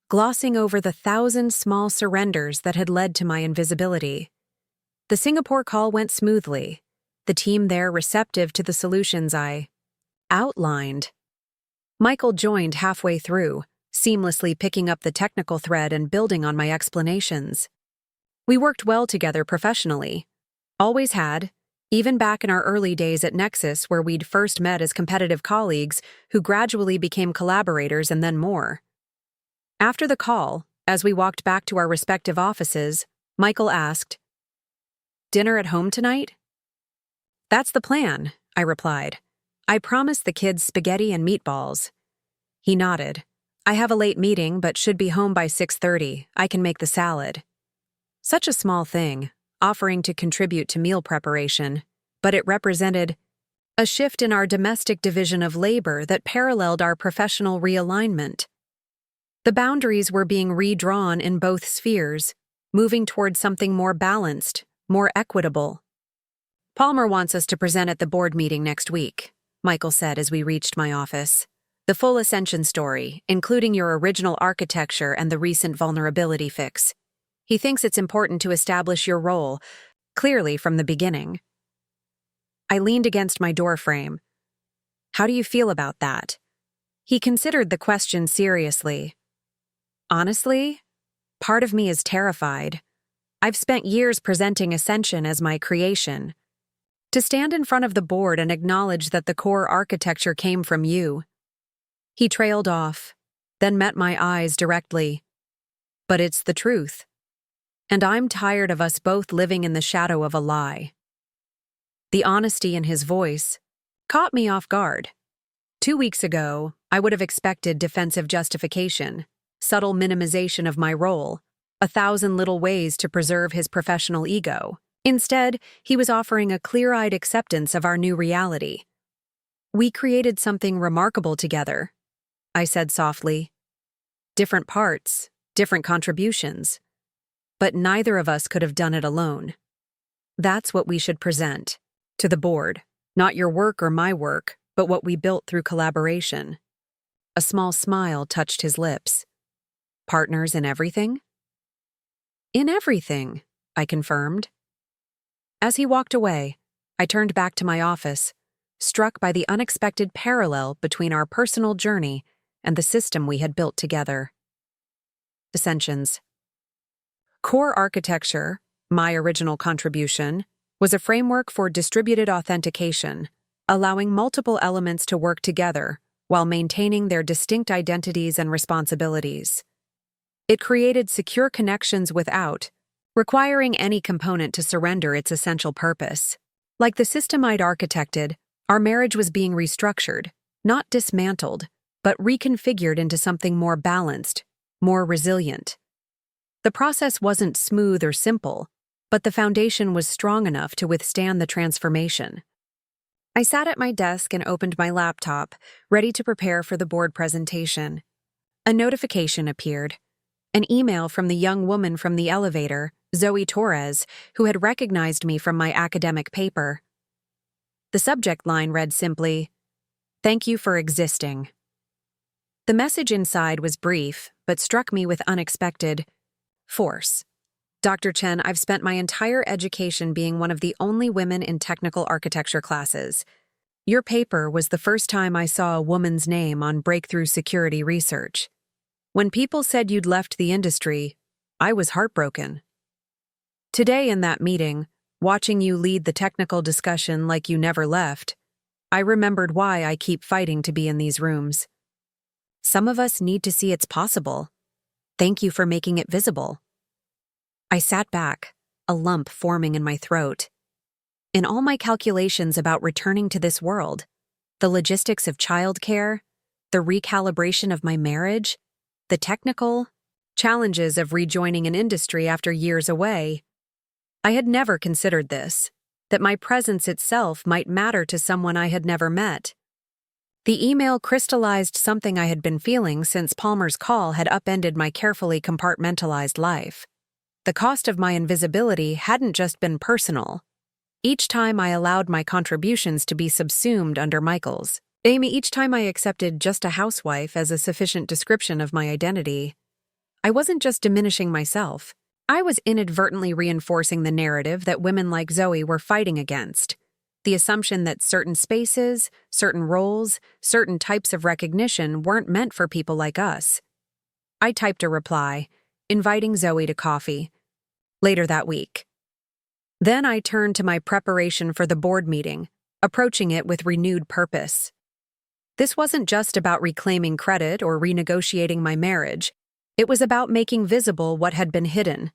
glossing over the 1,000 small surrenders that had led to my invisibility. The Singapore call went smoothly, the team there receptive to the solutions I outlined. Michael joined halfway through, seamlessly picking up the technical thread and building on my explanations. We worked well together professionally. Always had, even back in our early days at Nexus where we'd first met as competitive colleagues who gradually became collaborators and then more. After the call, as we walked back to our respective offices, Michael asked, "Dinner at home tonight?" "That's the plan," I replied. "I promised the kids spaghetti and meatballs." He nodded. "I have a late meeting, but should be home by 6:30. I can make the salad." Such a small thing, offering to contribute to meal preparation, but it represented a shift in our domestic division of labor that paralleled our professional realignment. The boundaries were being redrawn in both spheres, moving toward something more balanced, more equitable. "Palmer wants us to present at the board meeting next week," Michael said as we reached my office. "The full Ascension story, including your original architecture and the recent vulnerability fix. He thinks it's important to establish your role clearly from the beginning." I leaned against my doorframe. "How do you feel about that?" He considered the question seriously. "Honestly, part of me is terrified. I've spent years presenting Ascension as my creation. To stand in front of the board and acknowledge that the core architecture came from you." He trailed off, then met my eyes directly. "But it's the truth. And I'm tired of us both living in the shadow of a lie." The honesty in his voice caught me off guard. 2 weeks ago, I would have expected defensive justification, subtle minimization of my role, 1,000 little ways to preserve his professional ego. Instead, he was offering a clear-eyed acceptance of our new reality. "We created something remarkable together," I said softly. "Different parts, different contributions. But neither of us could have done it alone. That's what we should present to the board, not your work or my work, but what we built through collaboration." A small smile touched his lips. "Partners in everything?" "In everything," I confirmed. As he walked away, I turned back to my office, struck by the unexpected parallel between our personal journey and the system we had built together. Ascensions. Core architecture, my original contribution, was a framework for distributed authentication, allowing multiple elements to work together while maintaining their distinct identities and responsibilities. It created secure connections without requiring any component to surrender its essential purpose. Like the system I'd architected, our marriage was being restructured, not dismantled, but reconfigured into something more balanced, more resilient. The process wasn't smooth or simple, but the foundation was strong enough to withstand the transformation. I sat at my desk and opened my laptop, ready to prepare for the board presentation. A notification appeared. An email from the young woman from the elevator, Zoe Torres, who had recognized me from my academic paper. The subject line read simply, "Thank you for existing." The message inside was brief, but struck me with unexpected force. "Dr. Chen, I've spent my entire education being one of the only women in technical architecture classes. Your paper was the first time I saw a woman's name on breakthrough security research. When people said you'd left the industry, I was heartbroken. Today in that meeting, watching you lead the technical discussion like you never left, I remembered why I keep fighting to be in these rooms. Some of us need to see it's possible. Thank you for making it visible." I sat back, a lump forming in my throat. In all my calculations about returning to this world, the logistics of childcare, the recalibration of my marriage, the technical challenges of rejoining an industry after years away, I had never considered this, that my presence itself might matter to someone I had never met. The email crystallized something I had been feeling since Palmer's call had upended my carefully compartmentalized life. The cost of my invisibility hadn't just been personal. Each time I allowed my contributions to be subsumed under Michael's. Each time I accepted just a housewife as a sufficient description of my identity, I wasn't just diminishing myself. I was inadvertently reinforcing the narrative that women like Zoe were fighting against. The assumption that certain spaces, certain roles, certain types of recognition weren't meant for people like us. I typed a reply, inviting Zoe to coffee, later that week. Then I turned to my preparation for the board meeting, approaching it with renewed purpose. This wasn't just about reclaiming credit or renegotiating my marriage. It was about making visible what had been hidden,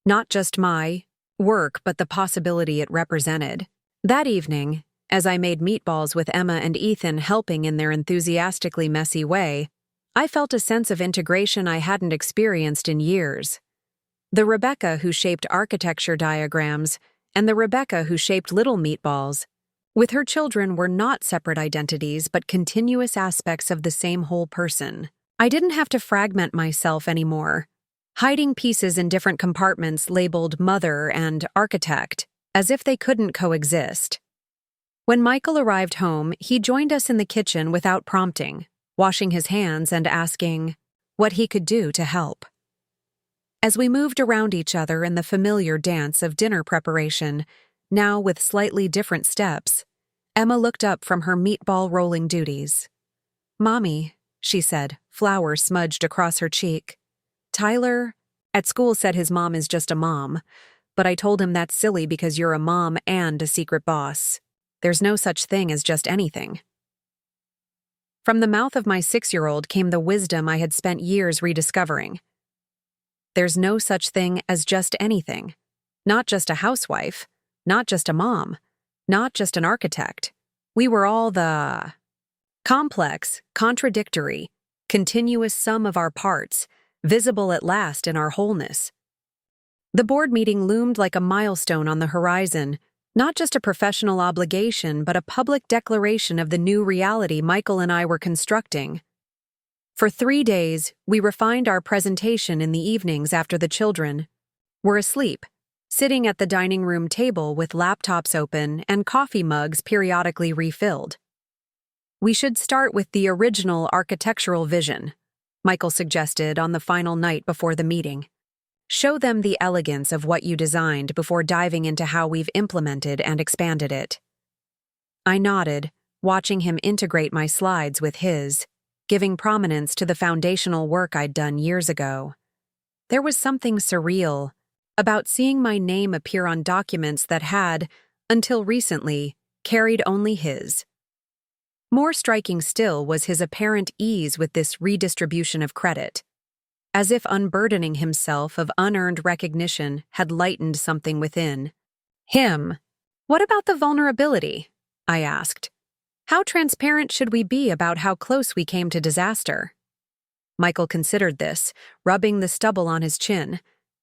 Not just my work, but the possibility it represented. That evening, as I made meatballs with Emma and Ethan helping in their enthusiastically messy way, I felt a sense of integration I hadn't experienced in years. The Rebecca who shaped architecture diagrams and the Rebecca who shaped little meatballs, with her children, were not separate identities but continuous aspects of the same whole person. I didn't have to fragment myself anymore, hiding pieces in different compartments labeled mother and architect, as if they couldn't coexist. When Michael arrived home, he joined us in the kitchen without prompting, washing his hands and asking what he could do to help. As we moved around each other in the familiar dance of dinner preparation, now with slightly different steps, Emma looked up from her meatball rolling duties. "Mommy," she said, flour smudged across her cheek. "Tyler at school said his mom is just a mom, but I told him that's silly because you're a mom and a secret boss. There's no such thing as just anything." From the mouth of my 6-year-old came the wisdom I had spent years rediscovering. There's no such thing as just anything. Not just a housewife, not just a mom, not just an architect. We were all the complex, contradictory, continuous sum of our parts, visible at last in our wholeness. The board meeting loomed like a milestone on the horizon, not just a professional obligation, but a public declaration of the new reality Michael and I were constructing. For 3 days, we refined our presentation in the evenings after the children were asleep, sitting at the dining room table with laptops open and coffee mugs periodically refilled. "We should start with the original architectural vision," Michael suggested on the final night before the meeting. "Show them the elegance of what you designed before diving into how we've implemented and expanded it." I nodded, watching him integrate my slides with his, giving prominence to the foundational work I'd done years ago. There was something surreal about seeing my name appear on documents that had, until recently, carried only his. More striking still was his apparent ease with this redistribution of credit, as if unburdening himself of unearned recognition had lightened something within him. "What about the vulnerability?" I asked. "How transparent should we be about how close we came to disaster?" Michael considered this, rubbing the stubble on his chin,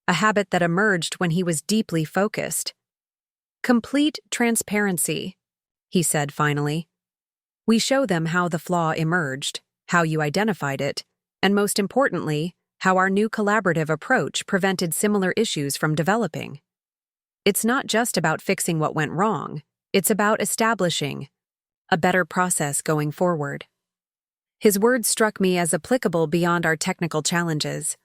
a habit that emerged when he was deeply focused. "Complete transparency," he said finally. "We show them how the flaw emerged, how you identified it, and most importantly, how our new collaborative approach prevented similar issues from developing. It's not just about fixing what went wrong, it's about establishing a better process going forward." His words struck me as applicable beyond our technical challenges.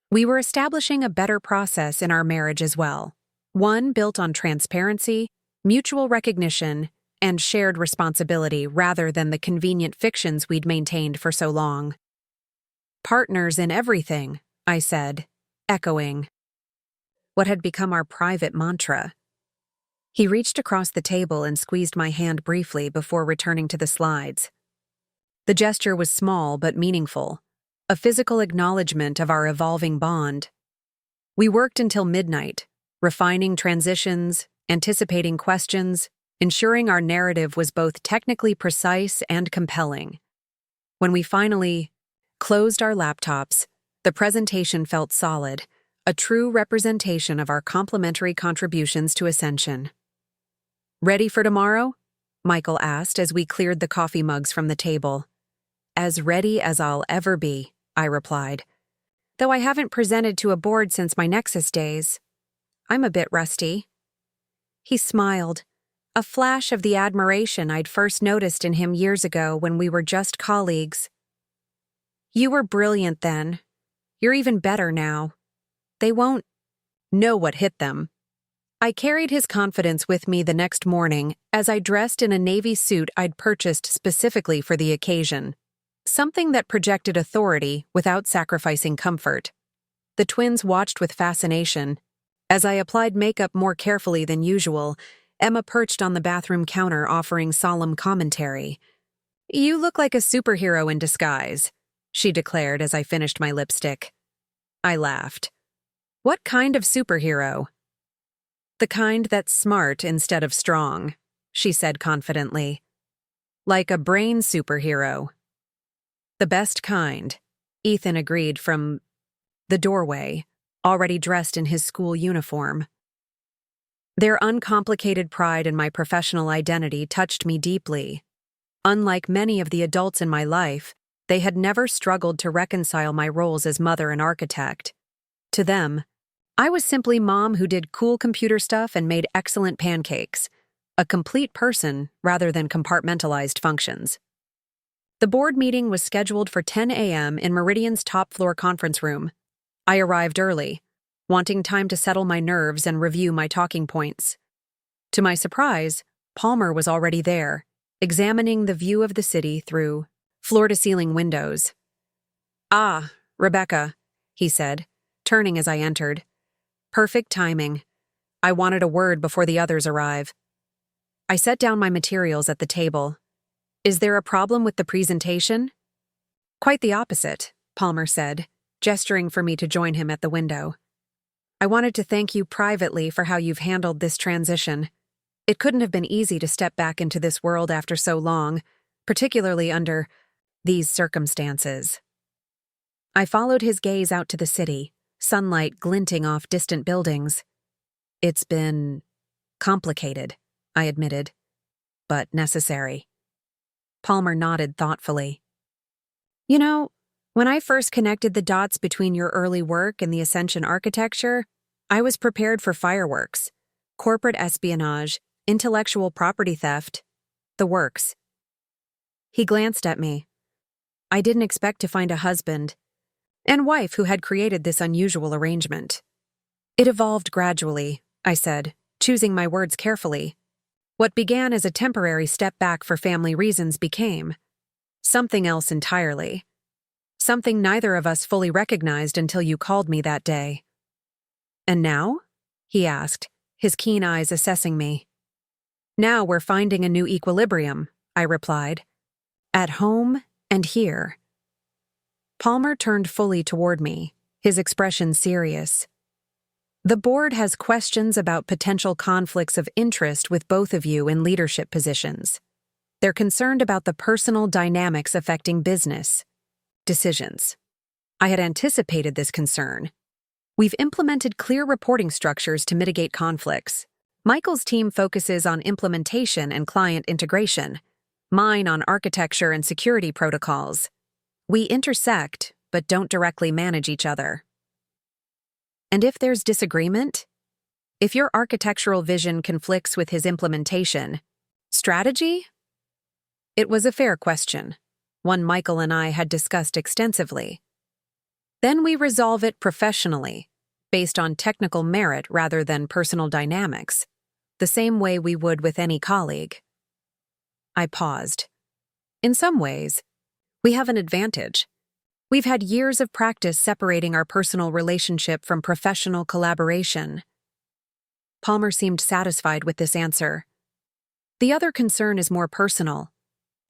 We were establishing a better process in our marriage as well, one built on transparency, mutual recognition, and shared responsibility rather than the convenient fictions we'd maintained for so long. "Partners in everything," I said, echoing what had become our private mantra. He reached across the table and squeezed my hand briefly before returning to the slides. The gesture was small but meaningful, a physical acknowledgement of our evolving bond. We worked until midnight, refining transitions, anticipating questions, ensuring our narrative was both technically precise and compelling. When we finally closed our laptops, the presentation felt solid, a true representation of our complementary contributions to Ascension. "Ready for tomorrow?" Michael asked as we cleared the coffee mugs from the table. "As ready as I'll ever be," I replied. "Though I haven't presented to a board since my Nexus days. I'm a bit rusty." He smiled, a flash of the admiration I'd first noticed in him years ago when we were just colleagues. "You were brilliant then. You're even better now. They won't know what hit them." I carried his confidence with me the next morning as I dressed in a navy suit I'd purchased specifically for the occasion, something that projected authority without sacrificing comfort. The twins watched with fascination. As I applied makeup more carefully than usual, Emma perched on the bathroom counter offering solemn commentary. "You look like a superhero in disguise," she declared as I finished my lipstick. I laughed. What kind of superhero? The kind that's smart instead of strong, she said confidently. Like a brain superhero. The best kind, Ethan agreed from the doorway, already dressed in his school uniform. Their uncomplicated pride in my professional identity touched me deeply. Unlike many of the adults in my life, they had never struggled to reconcile my roles as mother and architect. To them, I was simply mom who did cool computer stuff and made excellent pancakes, a complete person rather than compartmentalized functions. The board meeting was scheduled for 10 a.m. in Meridian's top-floor conference room. I arrived early, wanting time to settle my nerves and review my talking points. To my surprise, Palmer was already there, examining the view of the city through floor-to-ceiling windows. "Ah, Rebecca," he said, turning as I entered. "Perfect timing. I wanted a word before the others arrive." I set down my materials at the table. "Is there a problem with the presentation?" "Quite the opposite," Palmer said, gesturing for me to join him at the window. "I wanted to thank you privately for how you've handled this transition. It couldn't have been easy to step back into this world after so long, particularly under these circumstances." I followed his gaze out to the city, sunlight glinting off distant buildings. "It's been complicated," I admitted, "but necessary." Palmer nodded thoughtfully. "You know, when I first connected the dots between your early work and the Ascension architecture, I was prepared for fireworks, corporate espionage, intellectual property theft, the works." He glanced at me. I didn't expect to find a husband and wife who had created this unusual arrangement. "It evolved gradually," I said, choosing my words carefully. "What began as a temporary step back for family reasons became something else entirely. Something neither of us fully recognized until you called me that day." "And now?" he asked, his keen eyes assessing me. "Now we're finding a new equilibrium," I replied. "At home and here." Palmer turned fully toward me, his expression serious. "The board has questions about potential conflicts of interest with both of you in leadership positions. They're concerned about the personal dynamics affecting business decisions." I had anticipated this concern. "We've implemented clear reporting structures to mitigate conflicts. Michael's team focuses on implementation and client integration, mine on architecture and security protocols. We intersect, but don't directly manage each other." "And if there's disagreement? If your architectural vision conflicts with his implementation, strategy?" It was a fair question, one Michael and I had discussed extensively. "Then we resolve it professionally, based on technical merit rather than personal dynamics, the same way we would with any colleague." I paused. "In some ways, we have an advantage. We've had years of practice separating our personal relationship from professional collaboration." Palmer seemed satisfied with this answer. "The other concern is more personal.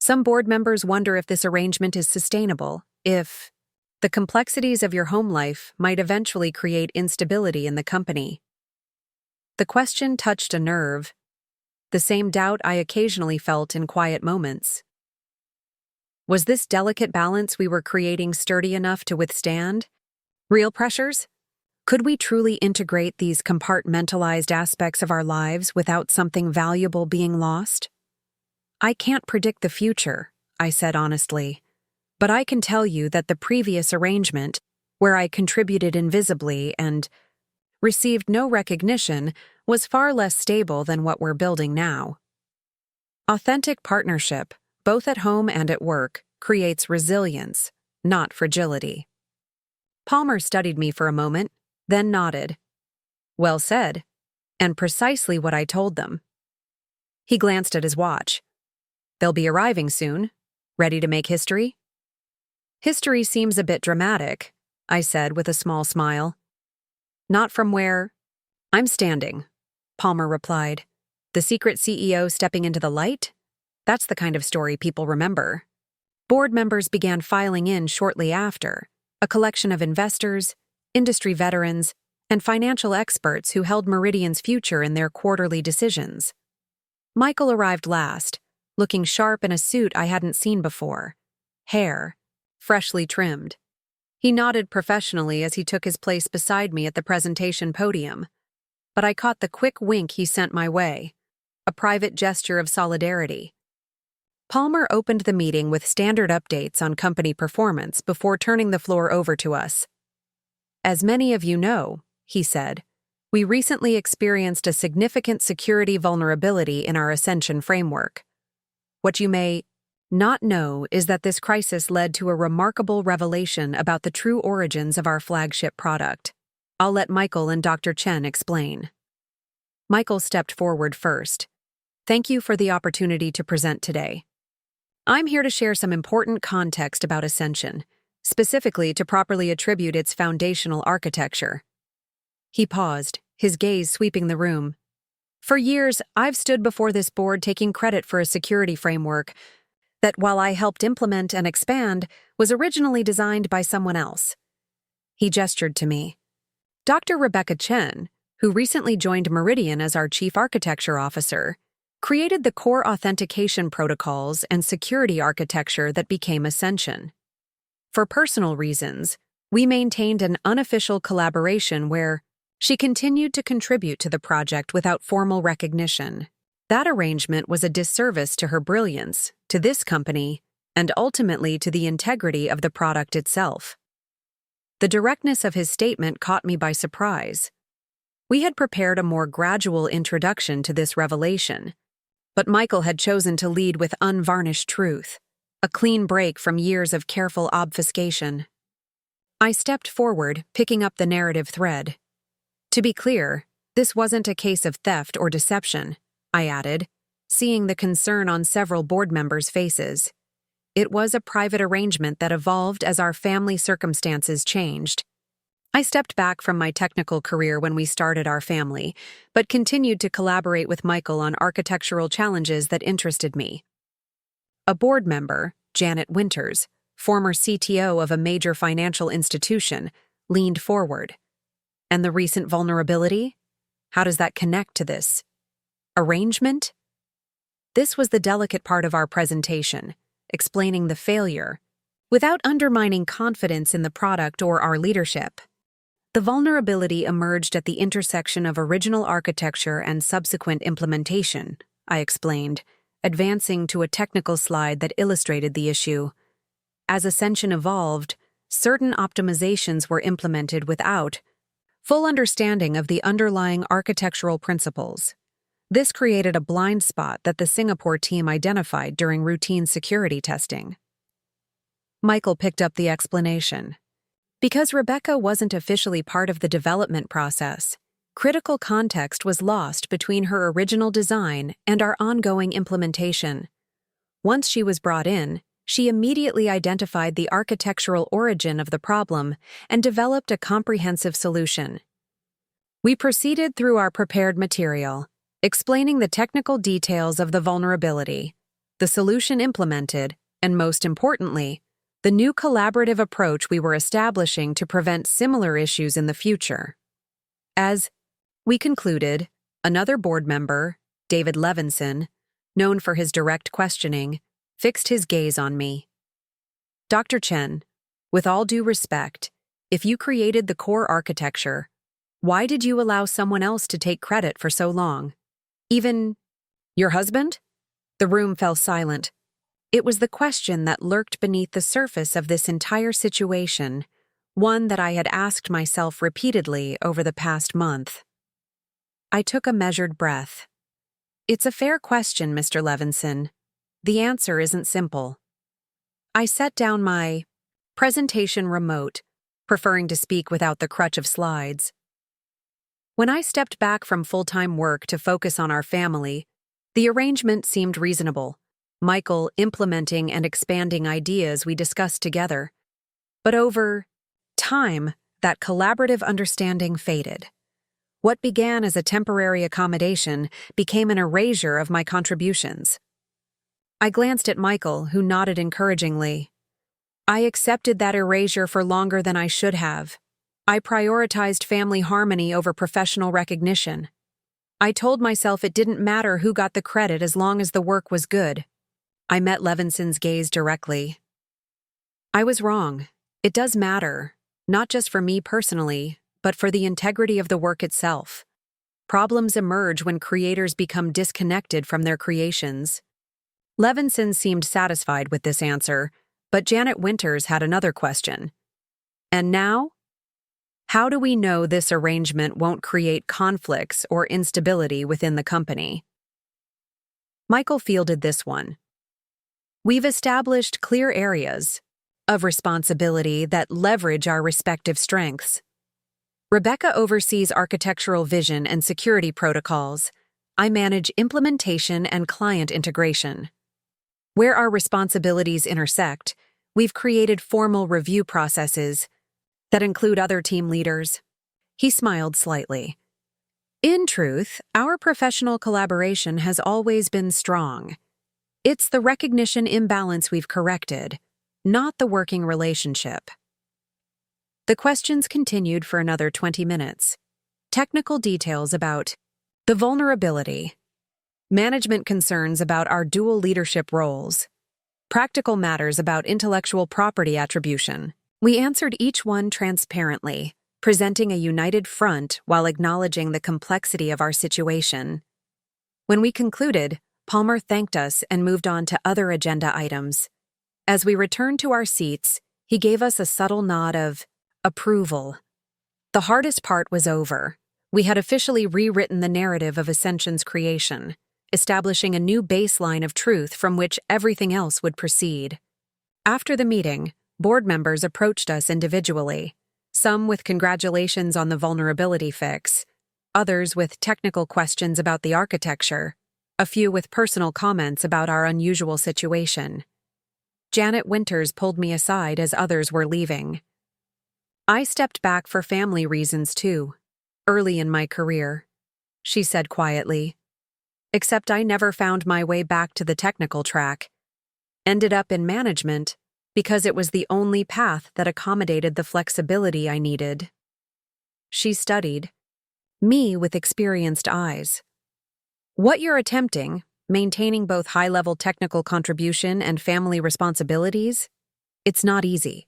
Some board members wonder if this arrangement is sustainable, if the complexities of your home life might eventually create instability in the company." The question touched a nerve, the same doubt I occasionally felt in quiet moments. Was this delicate balance we were creating sturdy enough to withstand real pressures? Could we truly integrate these compartmentalized aspects of our lives without something valuable being lost? "I can't predict the future," I said honestly, "but I can tell you that the previous arrangement, where I contributed invisibly and received no recognition, was far less stable than what we're building now." Authentic partnership, both at home and at work, creates resilience, not fragility. Palmer studied me for a moment, then nodded. "Well said, and precisely what I told them." He glanced at his watch. "They'll be arriving soon. Ready to make history?" "History seems a bit dramatic," I said with a small smile. "Not from where I'm standing," Palmer replied. "The secret CEO stepping into the light? That's the kind of story people remember." Board members began filing in shortly after, a collection of investors, industry veterans, and financial experts who held Meridian's future in their quarterly decisions. Michael arrived last, looking sharp in a suit I hadn't seen before. Hair freshly trimmed. He nodded professionally as he took his place beside me at the presentation podium, but I caught the quick wink he sent my way, a private gesture of solidarity. Palmer opened the meeting with standard updates on company performance before turning the floor over to us. As many of you know, he said, we recently experienced a significant security vulnerability in our Ascension framework. What you may not know is that this crisis led to a remarkable revelation about the true origins of our flagship product. I'll let Michael and Dr. Chen explain. Michael stepped forward first. Thank you for the opportunity to present today. I'm here to share some important context about Ascension, specifically to properly attribute its foundational architecture. He paused, his gaze sweeping the room. For years, I've stood before this board taking credit for a security framework that, while I helped implement and expand, was originally designed by someone else. He gestured to me. Dr. Rebecca Chen, who recently joined Meridian as our Chief Architecture Officer, created the core authentication protocols and security architecture that became Ascension. For personal reasons, we maintained an unofficial collaboration where she continued to contribute to the project without formal recognition. That arrangement was a disservice to her brilliance, to this company, and ultimately to the integrity of the product itself. The directness of his statement caught me by surprise. We had prepared a more gradual introduction to this revelation, but Michael had chosen to lead with unvarnished truth, a clean break from years of careful obfuscation. I stepped forward, picking up the narrative thread. To be clear, this wasn't a case of theft or deception, I added, seeing the concern on several board members' faces. It was a private arrangement that evolved as our family circumstances changed. I stepped back from my technical career when we started our family, but continued to collaborate with Michael on architectural challenges that interested me. A board member, Janet Winters, former CTO of a major financial institution, leaned forward. And the recent vulnerability? How does that connect to this arrangement? This was the delicate part of our presentation, explaining the failure, without undermining confidence in the product or our leadership. The vulnerability emerged at the intersection of original architecture and subsequent implementation, I explained, advancing to a technical slide that illustrated the issue. As Ascension evolved, certain optimizations were implemented without full understanding of the underlying architectural principles. This created a blind spot that the Singapore team identified during routine security testing. Michael picked up the explanation. Because Rebecca wasn't officially part of the development process, critical context was lost between her original design and our ongoing implementation. Once she was brought in, she immediately identified the architectural origin of the problem and developed a comprehensive solution. We proceeded through our prepared material, explaining the technical details of the vulnerability, the solution implemented, and most importantly, the new collaborative approach we were establishing to prevent similar issues in the future. As we concluded, another board member, David Levinson, known for his direct questioning, fixed his gaze on me. Dr. Chen, with all due respect, if you created the core architecture, why did you allow someone else to take credit for so long? Even your husband? The room fell silent. It was the question that lurked beneath the surface of this entire situation, one that I had asked myself repeatedly over the past month. I took a measured breath. It's a fair question, Mr. Levinson. The answer isn't simple. I set down my presentation remote, preferring to speak without the crutch of slides. When I stepped back from full-time work to focus on our family, the arrangement seemed reasonable, Michael implementing and expanding ideas we discussed together. But over time, that collaborative understanding faded. What began as a temporary accommodation became an erasure of my contributions. I glanced at Michael, who nodded encouragingly. I accepted that erasure for longer than I should have. I prioritized family harmony over professional recognition. I told myself it didn't matter who got the credit as long as the work was good. I met Levinson's gaze directly. I was wrong. It does matter, not just for me personally, but for the integrity of the work itself. Problems emerge when creators become disconnected from their creations. Levinson seemed satisfied with this answer, but Janet Winters had another question. And now? How do we know this arrangement won't create conflicts or instability within the company? Michael fielded this one. We've established clear areas of responsibility that leverage our respective strengths. Rebecca oversees architectural vision and security protocols. I manage implementation and client integration. Where our responsibilities intersect, we've created formal review processes that include other team leaders. He smiled slightly. In truth, our professional collaboration has always been strong. It's the recognition imbalance we've corrected, not the working relationship. The questions continued for another 20 minutes. Technical details about the vulnerability, management concerns about our dual leadership roles, practical matters about intellectual property attribution. We answered each one transparently, presenting a united front while acknowledging the complexity of our situation. When we concluded, Palmer thanked us and moved on to other agenda items. As we returned to our seats, he gave us a subtle nod of approval. The hardest part was over. We had officially rewritten the narrative of Ascension's creation, establishing a new baseline of truth from which everything else would proceed. After the meeting, board members approached us individually, some with congratulations on the vulnerability fix, others with technical questions about the architecture, a few with personal comments about our unusual situation. Janet Winters pulled me aside as others were leaving. I stepped back for family reasons too, early in my career, she said quietly. Except I never found my way back to the technical track. Ended up in management because it was the only path that accommodated the flexibility I needed. She studied me with experienced eyes. What you're attempting, maintaining both high-level technical contribution and family responsibilities, it's not easy.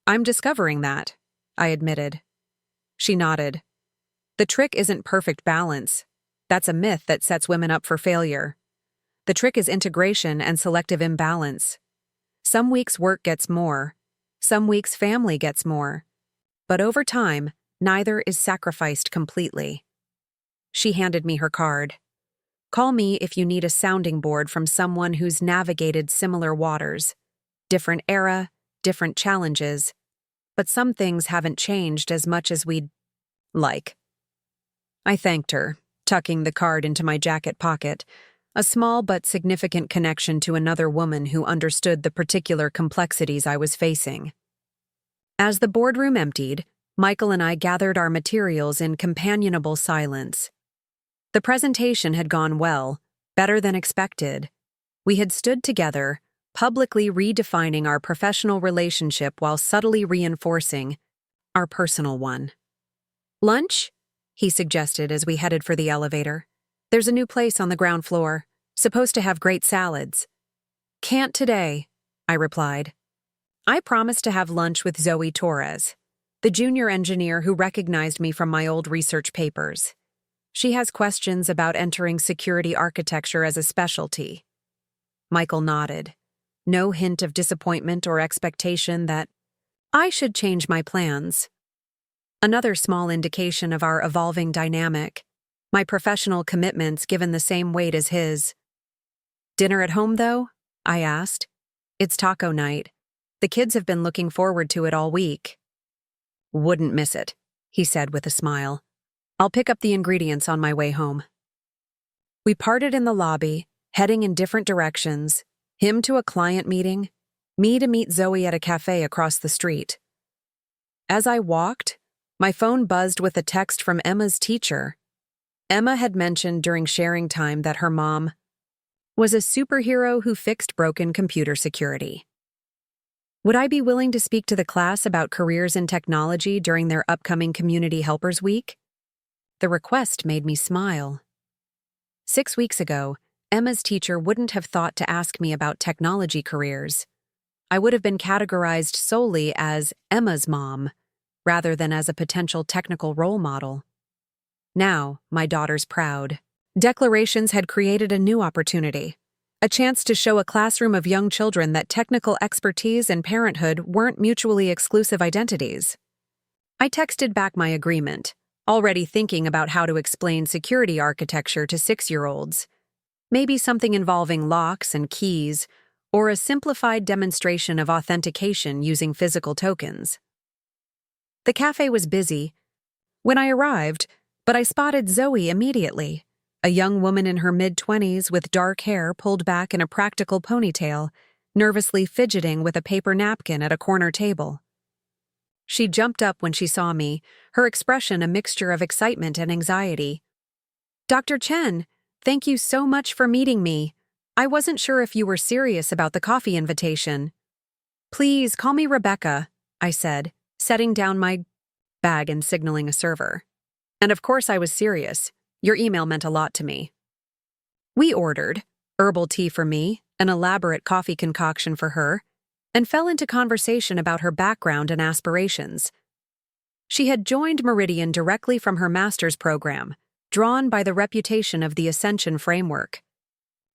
I'm discovering that, I admitted. She nodded. The trick isn't perfect balance. That's a myth that sets women up for failure. The trick is integration and selective imbalance. Some weeks work gets more, some weeks family gets more. But over time, neither is sacrificed completely. She handed me her card. Call me if you need a sounding board from someone who's navigated similar waters. Different era, different challenges. But some things haven't changed as much as we'd like. I thanked her, tucking the card into my jacket pocket, a small but significant connection to another woman who understood the particular complexities I was facing. As the boardroom emptied, Michael and I gathered our materials in companionable silence. The presentation had gone well, better than expected. We had stood together, publicly redefining our professional relationship while subtly reinforcing our personal one. Lunch? He suggested as we headed for the elevator. There's a new place on the ground floor, supposed to have great salads. Can't today, I replied. I promised to have lunch with Zoe Torres, the junior engineer who recognized me from my old research papers. She has questions about entering security architecture as a specialty. Michael nodded. No hint of disappointment or expectation that I should change my plans. Another small indication of our evolving dynamic, my professional commitments given the same weight as his. Dinner at home, though? I asked. It's taco night. The kids have been looking forward to it all week. Wouldn't miss it, he said with a smile. I'll pick up the ingredients on my way home. We parted in the lobby, heading in different directions, him to a client meeting, me to meet Zoe at a cafe across the street. As I walked, my phone buzzed with a text from Emma's teacher. Emma had mentioned during sharing time that her mom was a superhero who fixed broken computer security. Would I be willing to speak to the class about careers in technology during their upcoming Community Helpers Week? The request made me smile. 6 weeks ago, Emma's teacher wouldn't have thought to ask me about technology careers. I would have been categorized solely as Emma's mom, rather than as a potential technical role model. Now, my daughter's proud. Declarations had created a new opportunity, a chance to show a classroom of young children that technical expertise and parenthood weren't mutually exclusive identities. I texted back my agreement, already thinking about how to explain security architecture to 6-year-olds. Maybe something involving locks and keys, or a simplified demonstration of authentication using physical tokens. The cafe was busy when I arrived, but I spotted Zoe immediately, a young woman in her mid-20s with dark hair pulled back in a practical ponytail, nervously fidgeting with a paper napkin at a corner table. She jumped up when she saw me, her expression a mixture of excitement and anxiety. "Dr. Chen, thank you so much for meeting me. I wasn't sure if you were serious about the coffee invitation." "Please call me Rebecca," I said, setting down my bag and signaling a server. And of course I was serious. Your email meant a lot to me. We ordered herbal tea for me, an elaborate coffee concoction for her, and fell into conversation about her background and aspirations. She had joined Meridian directly from her master's program, drawn by the reputation of the Ascension framework.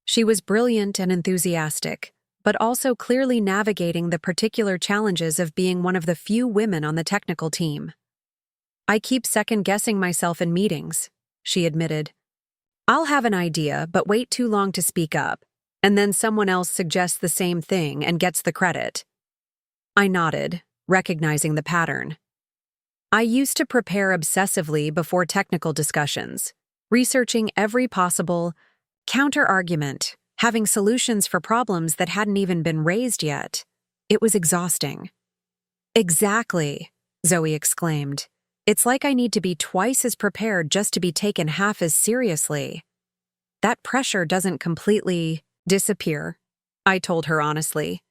She was brilliant and enthusiastic, but also clearly navigating the particular challenges of being one of the few women on the technical team. "I keep second-guessing myself in meetings," she admitted. "I'll have an idea, but wait too long to speak up, and then someone else suggests the same thing and gets the credit." I nodded, recognizing the pattern. I used to prepare obsessively before technical discussions, researching every possible counter-argument, having solutions for problems that hadn't even been raised yet. It was exhausting. "Exactly," Zoe exclaimed. "It's like I need to be twice as prepared just to be taken half as seriously." "That pressure doesn't completely disappear," I told her honestly.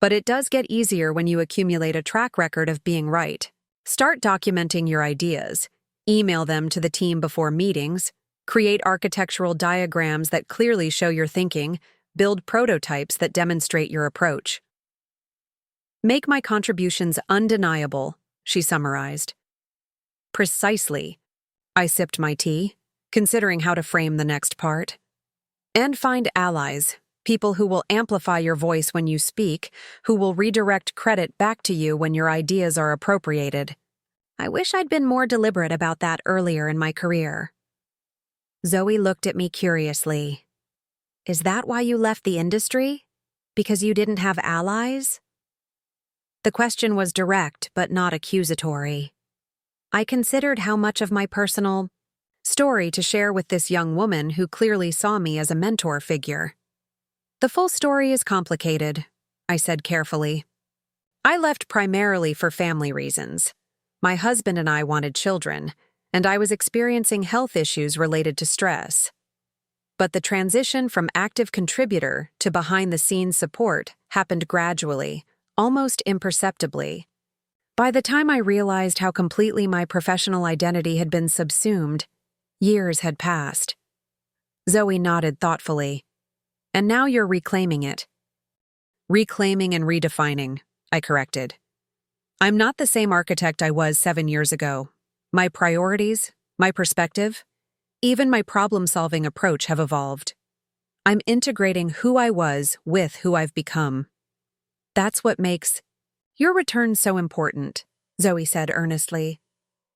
"But it does get easier when you accumulate a track record of being right. Start documenting your ideas, email them to the team before meetings, create architectural diagrams that clearly show your thinking, build prototypes that demonstrate your approach. Make my contributions undeniable," she summarized. "Precisely." I sipped my tea, considering how to frame the next part. "And find allies, people who will amplify your voice when you speak, who will redirect credit back to you when your ideas are appropriated. I wish I'd been more deliberate about that earlier in my career." Zoe looked at me curiously. "Is that why you left the industry? Because you didn't have allies?" The question was direct but not accusatory. I considered how much of my personal story to share with this young woman who clearly saw me as a mentor figure. "The full story is complicated," I said carefully. "I left primarily for family reasons. My husband and I wanted children, and I was experiencing health issues related to stress. But the transition from active contributor to behind-the-scenes support happened gradually, almost imperceptibly. By the time I realized how completely my professional identity had been subsumed, years had passed." Zoe nodded thoughtfully. "And now you're reclaiming it." "Reclaiming and redefining," I corrected. "I'm not the same architect I was 7 years ago. My priorities, my perspective, even my problem-solving approach have evolved. I'm integrating who I was with who I've become. That's what makes your return so important," Zoe said earnestly.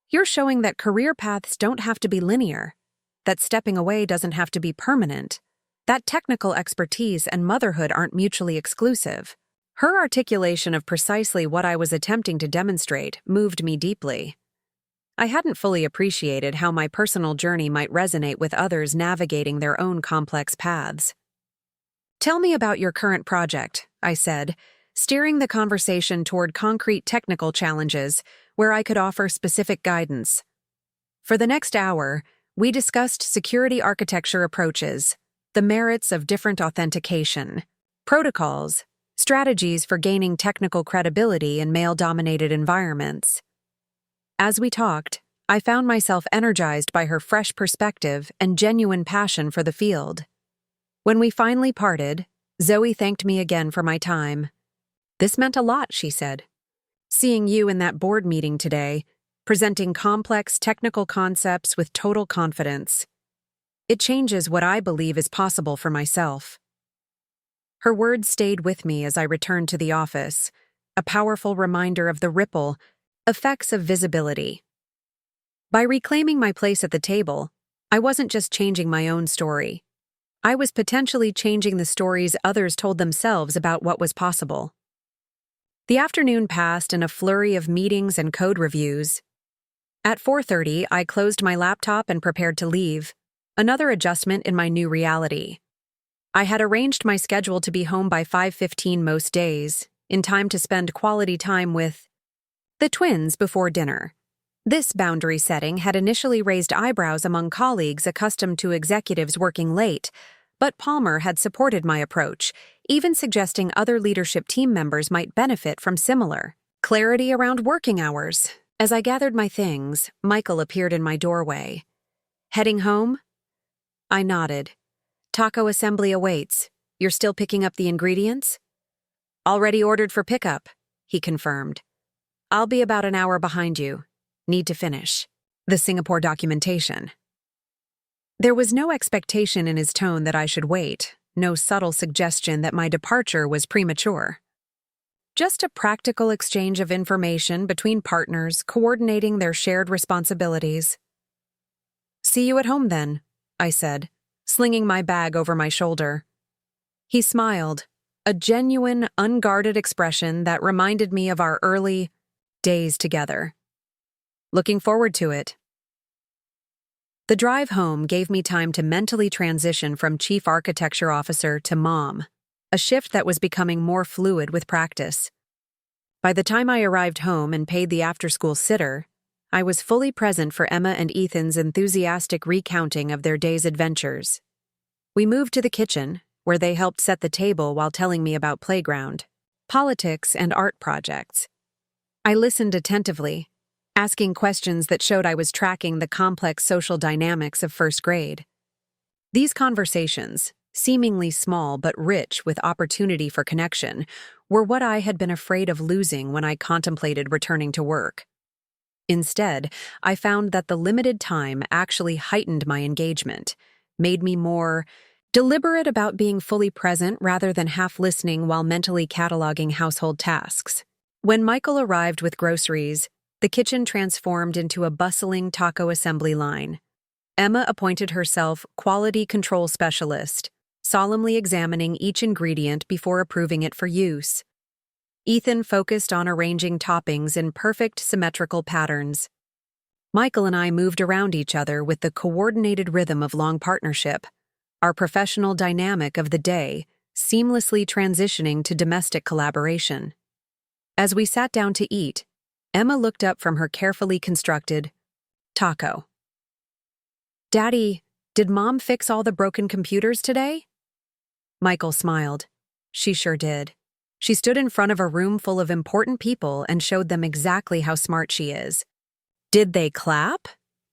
"You're showing that career paths don't have to be linear, that stepping away doesn't have to be permanent, that technical expertise and motherhood aren't mutually exclusive." Her articulation of precisely what I was attempting to demonstrate moved me deeply. I hadn't fully appreciated how my personal journey might resonate with others navigating their own complex paths. "Tell me about your current project," I said, steering the conversation toward concrete technical challenges where I could offer specific guidance. For the next hour, we discussed security architecture approaches, the merits of different authentication, protocols, Strategies for gaining technical credibility in male-dominated environments. As we talked, I found myself energized by her fresh perspective and genuine passion for the field. When we finally parted, Zoe thanked me again for my time. "This meant a lot," she said. "Seeing you in that board meeting today, presenting complex technical concepts with total confidence. It changes what I believe is possible for myself." Her words stayed with me as I returned to the office, a powerful reminder of the ripple effects of visibility. By reclaiming my place at the table, I wasn't just changing my own story. I was potentially changing the stories others told themselves about what was possible. The afternoon passed in a flurry of meetings and code reviews. At 4:30, I closed my laptop and prepared to leave, another adjustment in my new reality. I had arranged my schedule to be home by 5:15 most days, in time to spend quality time with the twins before dinner. This boundary setting had initially raised eyebrows among colleagues accustomed to executives working late, but Palmer had supported my approach, even suggesting other leadership team members might benefit from similar clarity around working hours. As I gathered my things, Michael appeared in my doorway. "Heading home?" I nodded. "Taco assembly awaits. You're still picking up the ingredients?" "Already ordered for pickup," he confirmed. "I'll be about an hour behind you. Need to finish the Singapore documentation." There was no expectation in his tone that I should wait, no subtle suggestion that my departure was premature. Just a practical exchange of information between partners coordinating their shared responsibilities. "See you at home then," I said, slinging my bag over my shoulder. He smiled, a genuine, unguarded expression that reminded me of our early days together. "Looking forward to it." The drive home gave me time to mentally transition from Chief Architecture Officer to mom, a shift that was becoming more fluid with practice. By the time I arrived home and paid the after-school sitter, I was fully present for Emma and Ethan's enthusiastic recounting of their day's adventures. We moved to the kitchen, where they helped set the table while telling me about playground, politics, and art projects. I listened attentively, asking questions that showed I was tracking the complex social dynamics of first grade. These conversations, seemingly small but rich with opportunity for connection, were what I had been afraid of losing when I contemplated returning to work. Instead, I found that the limited time actually heightened my engagement, made me more deliberate about being fully present rather than half listening while mentally cataloging household tasks. When Michael arrived with groceries, the kitchen transformed into a bustling taco assembly line. Emma appointed herself quality control specialist, solemnly examining each ingredient before approving it for use. Ethan focused on arranging toppings in perfect symmetrical patterns. Michael and I moved around each other with the coordinated rhythm of long partnership, our professional dynamic of the day seamlessly transitioning to domestic collaboration. As we sat down to eat, Emma looked up from her carefully constructed taco. "Daddy, did Mom fix all the broken computers today?" Michael smiled. "She sure did. She stood in front of a room full of important people and showed them exactly how smart she is." "Did they clap?"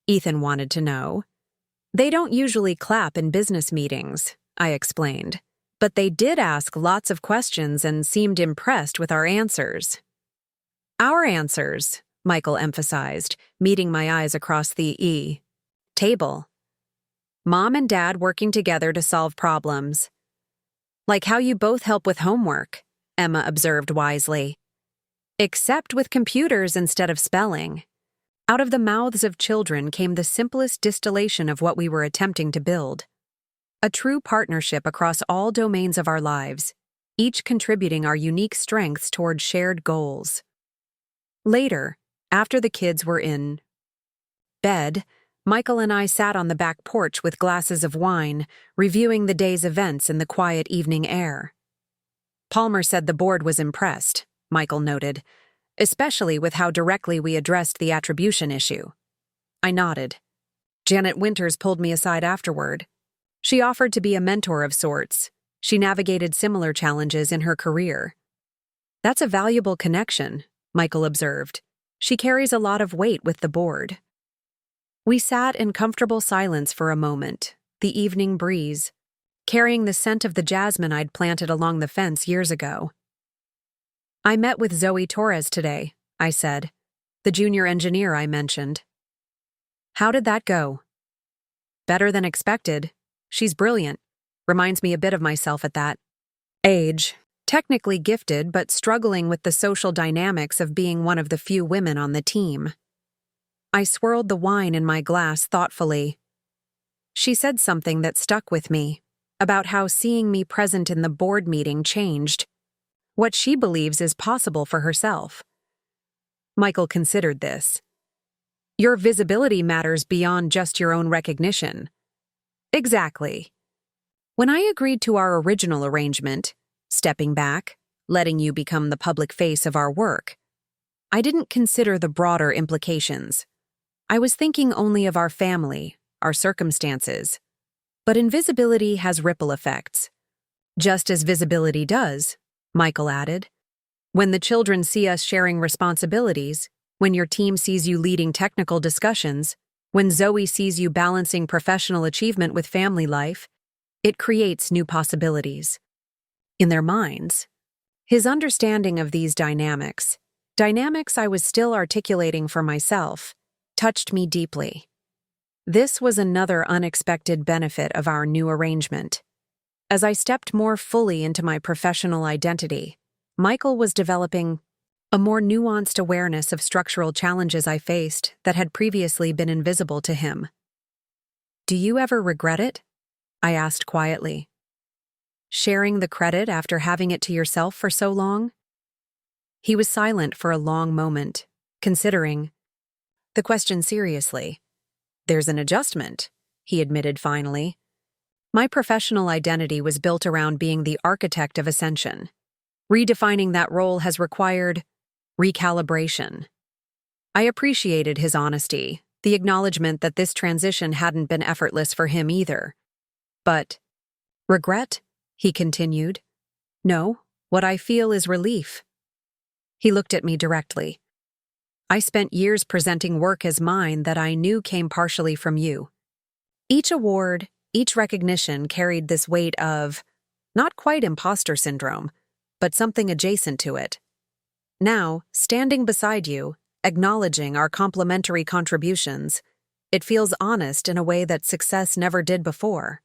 Ethan wanted to know. "They don't usually clap in business meetings," I explained, "but they did ask lots of questions and seemed impressed with our answers." "Our answers," Michael emphasized, meeting my eyes across the table. "Mom and Dad working together to solve problems. Like how you both help with homework," Emma observed wisely. "Except with computers instead of spelling." Out of the mouths of children came the simplest distillation of what we were attempting to build. A true partnership across all domains of our lives, each contributing our unique strengths toward shared goals. Later, after the kids were in bed, Michael and I sat on the back porch with glasses of wine, reviewing the day's events in the quiet evening air. "Palmer said the board was impressed," Michael noted, "especially with how directly we addressed the attribution issue." I nodded. Janet Winters pulled me aside afterward. She offered to be a mentor of sorts, She navigated similar challenges in her career. That's a valuable connection, Michael observed. She carries a lot of weight with the board. We sat in comfortable silence for a moment, the evening breeze, carrying the scent of the jasmine I'd planted along the fence years ago. I met with Zoe Torres today, I said, the junior engineer I mentioned. How did that go? Better than expected. She's brilliant. Reminds me a bit of myself at that age. Technically gifted, but struggling with the social dynamics of being one of the few women on the team. I swirled the wine in my glass thoughtfully. She said something that stuck with me, about how seeing me present in the board meeting changed what she believes is possible for herself. Michael considered this. Your visibility matters beyond just your own recognition. Exactly. When I agreed to our original arrangement, stepping back, letting you become the public face of our work, I didn't consider the broader implications. I was thinking only of our family, our circumstances. But invisibility has ripple effects. Just as visibility does, Michael added. When the children see us sharing responsibilities, when your team sees you leading technical discussions, when Zoe sees you balancing professional achievement with family life, it creates new possibilities. In their minds, his understanding of these dynamics I was still articulating for myself, touched me deeply. This was another unexpected benefit of our new arrangement. As I stepped more fully into my professional identity, Michael was developing a more nuanced awareness of structural challenges I faced that had previously been invisible to him. Do you ever regret it? I asked quietly. Sharing the credit after having it to yourself for so long? He was silent for a long moment, considering the question seriously. There's an adjustment, he admitted finally. My professional identity was built around being the architect of Ascension. Redefining that role has required recalibration. I appreciated his honesty, the acknowledgement that this transition hadn't been effortless for him either. But regret? He continued. No, what I feel is relief. He looked at me directly. I spent years presenting work as mine that I knew came partially from you. Each award, each recognition carried this weight of, not quite imposter syndrome, but something adjacent to it. Now, standing beside you, acknowledging our complementary contributions, it feels honest in a way that success never did before.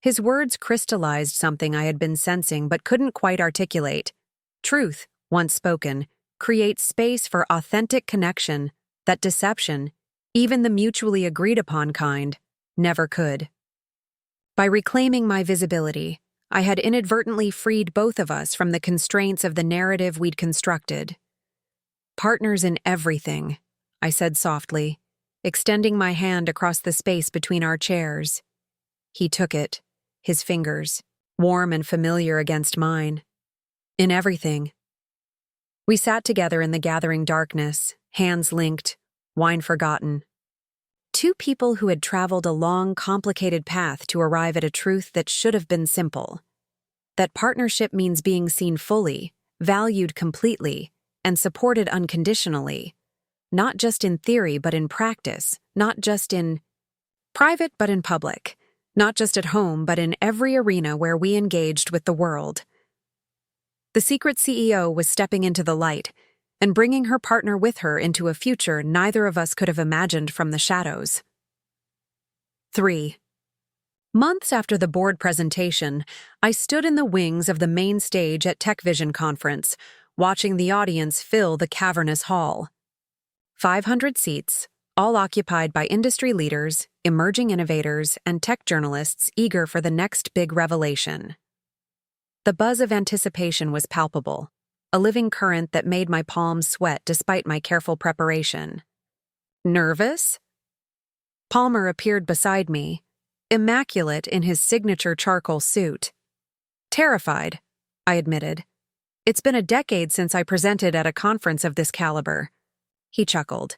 His words crystallized something I had been sensing but couldn't quite articulate. Truth, once spoken, creates space for authentic connection that deception, even the mutually agreed upon kind, never could. By reclaiming my visibility, I had inadvertently freed both of us from the constraints of the narrative we'd constructed. Partners in everything, I said softly, extending my hand across the space between our chairs. He took it, his fingers, warm and familiar against mine. In everything. We sat together in the gathering darkness, hands linked, wine forgotten. Two people who had traveled a long, complicated path to arrive at a truth that should have been simple. That partnership means being seen fully, valued completely, and supported unconditionally. Not just in theory, but in practice. Not just in private, but in public. Not just at home, but in every arena where we engaged with the world. The secret CEO was stepping into the light and bringing her partner with her into a future neither of us could have imagined from the shadows. 3. Months after the board presentation, I stood in the wings of the main stage at TechVision Conference, watching the audience fill the cavernous hall. 500 seats, all occupied by industry leaders, emerging innovators, and tech journalists eager for the next big revelation. The buzz of anticipation was palpable, a living current that made my palms sweat despite my careful preparation. Nervous? Palmer appeared beside me, immaculate in his signature charcoal suit. Terrified, I admitted. It's been a decade since I presented at a conference of this caliber. He chuckled.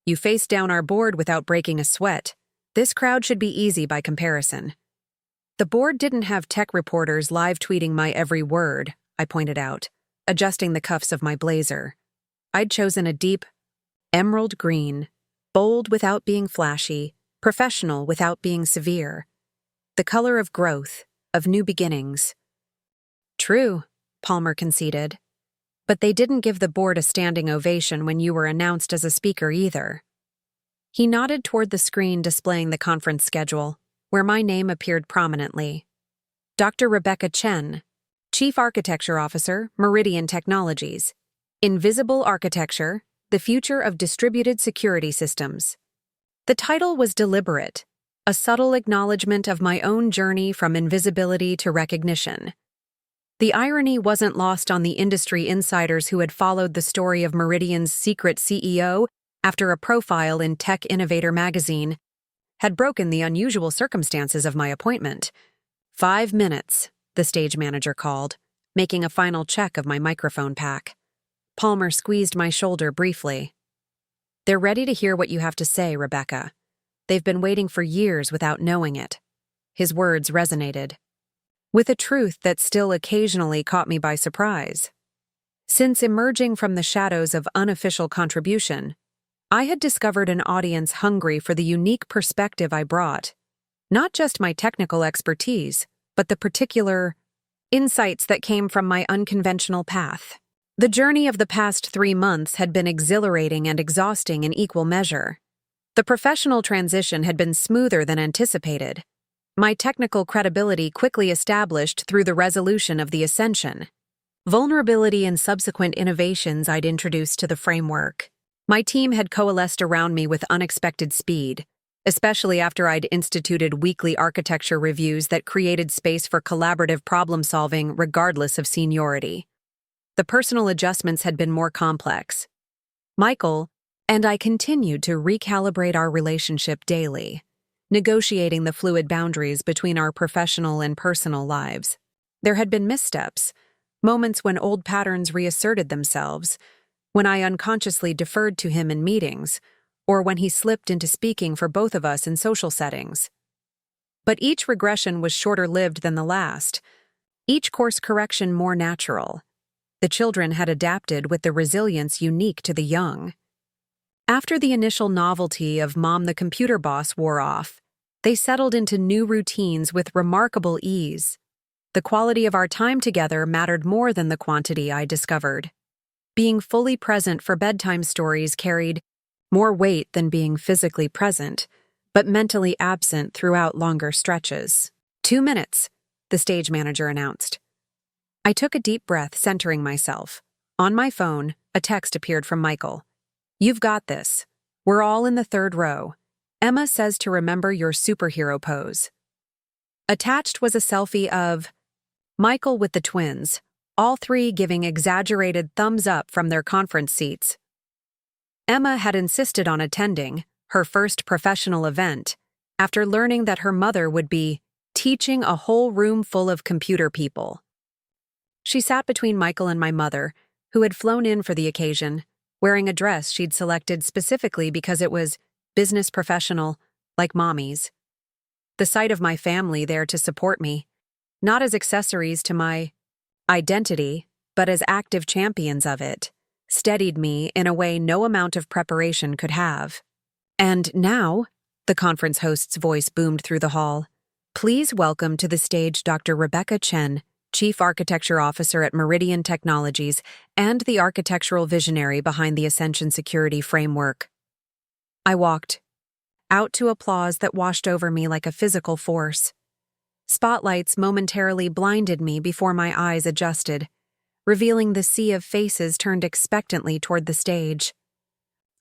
You faced down our board without breaking a sweat. This crowd should be easy by comparison. The board didn't have tech reporters live tweeting my every word, I pointed out, adjusting the cuffs of my blazer. I'd chosen a deep emerald green, bold without being flashy, professional without being severe. The color of growth, of new beginnings. True, Palmer conceded. But they didn't give the board a standing ovation when you were announced as a speaker either. He nodded toward the screen displaying the conference schedule, where my name appeared prominently. Dr. Rebecca Chen, Chief Architecture Officer, Meridian Technologies. Invisible Architecture, the Future of Distributed Security Systems. The title was deliberate, a subtle acknowledgement of my own journey from invisibility to recognition. The irony wasn't lost on the industry insiders who had followed the story of Meridian's secret CEO after a profile in Tech Innovator magazine had broken the unusual circumstances of my appointment. 5 minutes, the stage manager called, making a final check of my microphone pack. Palmer squeezed my shoulder briefly. They're ready to hear what you have to say, Rebecca. They've been waiting for years without knowing it. His words resonated, with a truth that still occasionally caught me by surprise. Since emerging from the shadows of unofficial contribution, I had discovered an audience hungry for the unique perspective I brought. Not just my technical expertise, but the particular insights that came from my unconventional path. The journey of the past 3 months had been exhilarating and exhausting in equal measure. The professional transition had been smoother than anticipated. My technical credibility quickly established through the resolution of the Ascension. Vulnerability and subsequent innovations I'd introduced to the framework. My team had coalesced around me with unexpected speed, especially after I'd instituted weekly architecture reviews that created space for collaborative problem-solving regardless of seniority. The personal adjustments had been more complex. Michael and I continued to recalibrate our relationship daily, negotiating the fluid boundaries between our professional and personal lives. There had been missteps, moments when old patterns reasserted themselves, when I unconsciously deferred to him in meetings, or when he slipped into speaking for both of us in social settings. But each regression was shorter-lived than the last, each course correction more natural. The children had adapted with the resilience unique to the young. After the initial novelty of Mom the Computer Boss wore off, they settled into new routines with remarkable ease. The quality of our time together mattered more than the quantity, I discovered. Being fully present for bedtime stories carried more weight than being physically present, but mentally absent throughout longer stretches. 2 minutes, the stage manager announced. I took a deep breath, centering myself. On my phone, a text appeared from Michael. You've got this. We're all in the 3rd row. Emma says to remember your superhero pose. Attached was a selfie of Michael with the twins, all 3 giving exaggerated thumbs up from their conference seats. Emma had insisted on attending her first professional event after learning that her mother would be teaching a whole room full of computer people. She sat between Michael and my mother, who had flown in for the occasion, wearing a dress she'd selected specifically because it was business professional, like Mommy's. The sight of my family there to support me, not as accessories to my identity, but as active champions of it, steadied me in a way no amount of preparation could have. And now, the conference host's voice boomed through the hall, please welcome to the stage Dr. Rebecca Chen, Chief Architecture Officer at Meridian Technologies and the architectural visionary behind the Ascension Security Framework. I walked out to applause that washed over me like a physical force. Spotlights momentarily blinded me before my eyes adjusted, revealing the sea of faces turned expectantly toward the stage.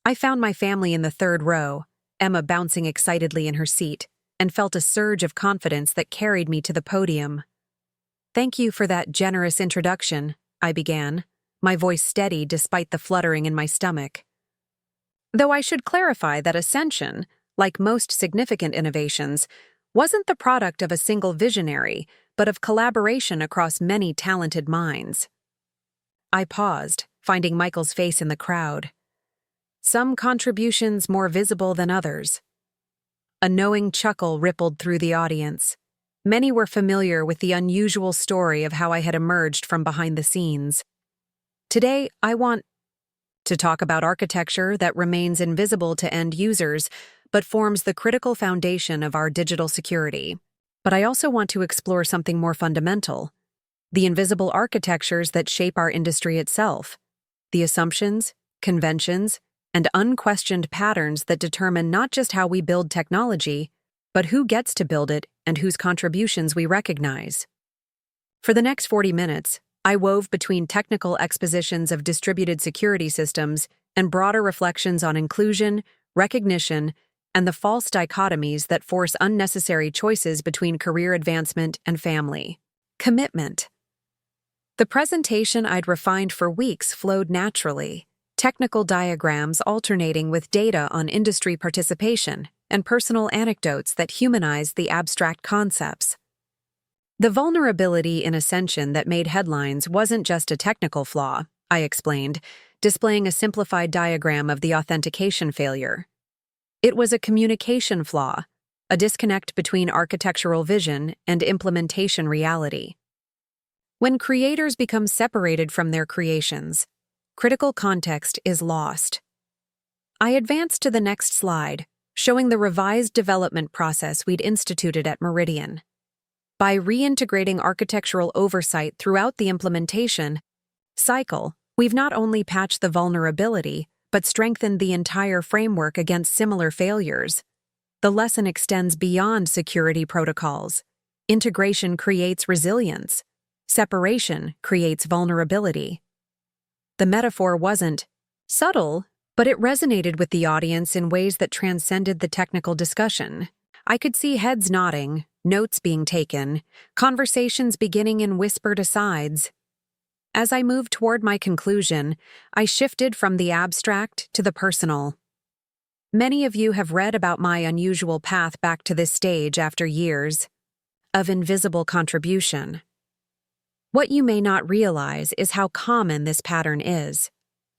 I found my family in the 3rd row, Emma bouncing excitedly in her seat, and felt a surge of confidence that carried me to the podium. Thank you for that generous introduction, I began, my voice steady despite the fluttering in my stomach. Though I should clarify that Ascension, like most significant innovations, wasn't the product of a single visionary, but of collaboration across many talented minds. I paused, finding Michael's face in the crowd. Some contributions more visible than others. A knowing chuckle rippled through the audience. Many were familiar with the unusual story of how I had emerged from behind the scenes. Today, I want to talk about architecture that remains invisible to end users, but forms the critical foundation of our digital security. But I also want to explore something more fundamental: the invisible architectures that shape our industry itself, the assumptions, conventions, and unquestioned patterns that determine not just how we build technology, but who gets to build it and whose contributions we recognize. For the next 40 minutes, I wove between technical expositions of distributed security systems and broader reflections on inclusion, recognition, and the false dichotomies that force unnecessary choices between career advancement and family. Commitment. The presentation I'd refined for weeks flowed naturally, technical diagrams alternating with data on industry participation and personal anecdotes that humanize the abstract concepts. The vulnerability in Ascension that made headlines wasn't just a technical flaw, I explained, displaying a simplified diagram of the authentication failure. It was a communication flaw, a disconnect between architectural vision and implementation reality. When creators become separated from their creations, critical context is lost. I advanced to the next slide, showing the revised development process we'd instituted at Meridian. By reintegrating architectural oversight throughout the implementation cycle, we've not only patched the vulnerability, but strengthened the entire framework against similar failures. The lesson extends beyond security protocols. Integration creates resilience. Separation creates vulnerability. The metaphor wasn't subtle, but it resonated with the audience in ways that transcended the technical discussion. I could see heads nodding, notes being taken, conversations beginning in whispered asides. As I moved toward my conclusion, I shifted from the abstract to the personal. Many of you have read about my unusual path back to this stage after years of invisible contribution. What you may not realize is how common this pattern is,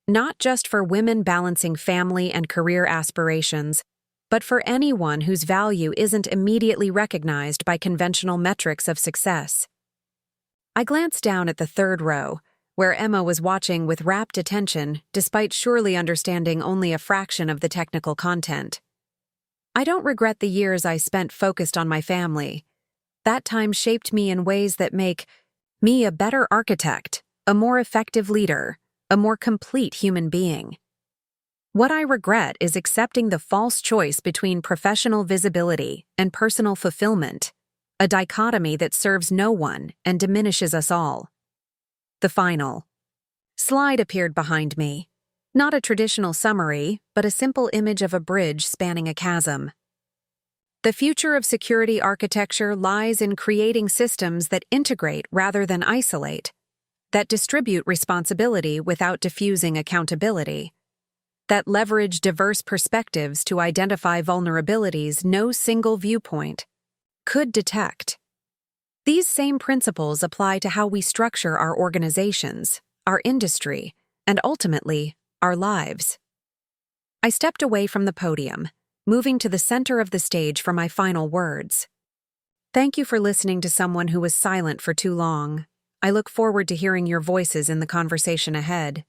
not just for women balancing family and career aspirations, but for anyone whose value isn't immediately recognized by conventional metrics of success. I glanced down at the third row, where Emma was watching with rapt attention despite surely understanding only a fraction of the technical content. I don't regret the years I spent focused on my family. That time shaped me in ways that make me a better architect, a more effective leader, a more complete human being. What I regret is accepting the false choice between professional visibility and personal fulfillment, a dichotomy that serves no one and diminishes us all. The final slide appeared behind me. Not a traditional summary, but a simple image of a bridge spanning a chasm. The future of security architecture lies in creating systems that integrate rather than isolate, that distribute responsibility without diffusing accountability, that leverage diverse perspectives to identify vulnerabilities no single viewpoint could detect. These same principles apply to how we structure our organizations, our industry, and ultimately, our lives. I stepped away from the podium, moving to the center of the stage for my final words. Thank you for listening to someone who was silent for too long. I look forward to hearing your voices in the conversation ahead.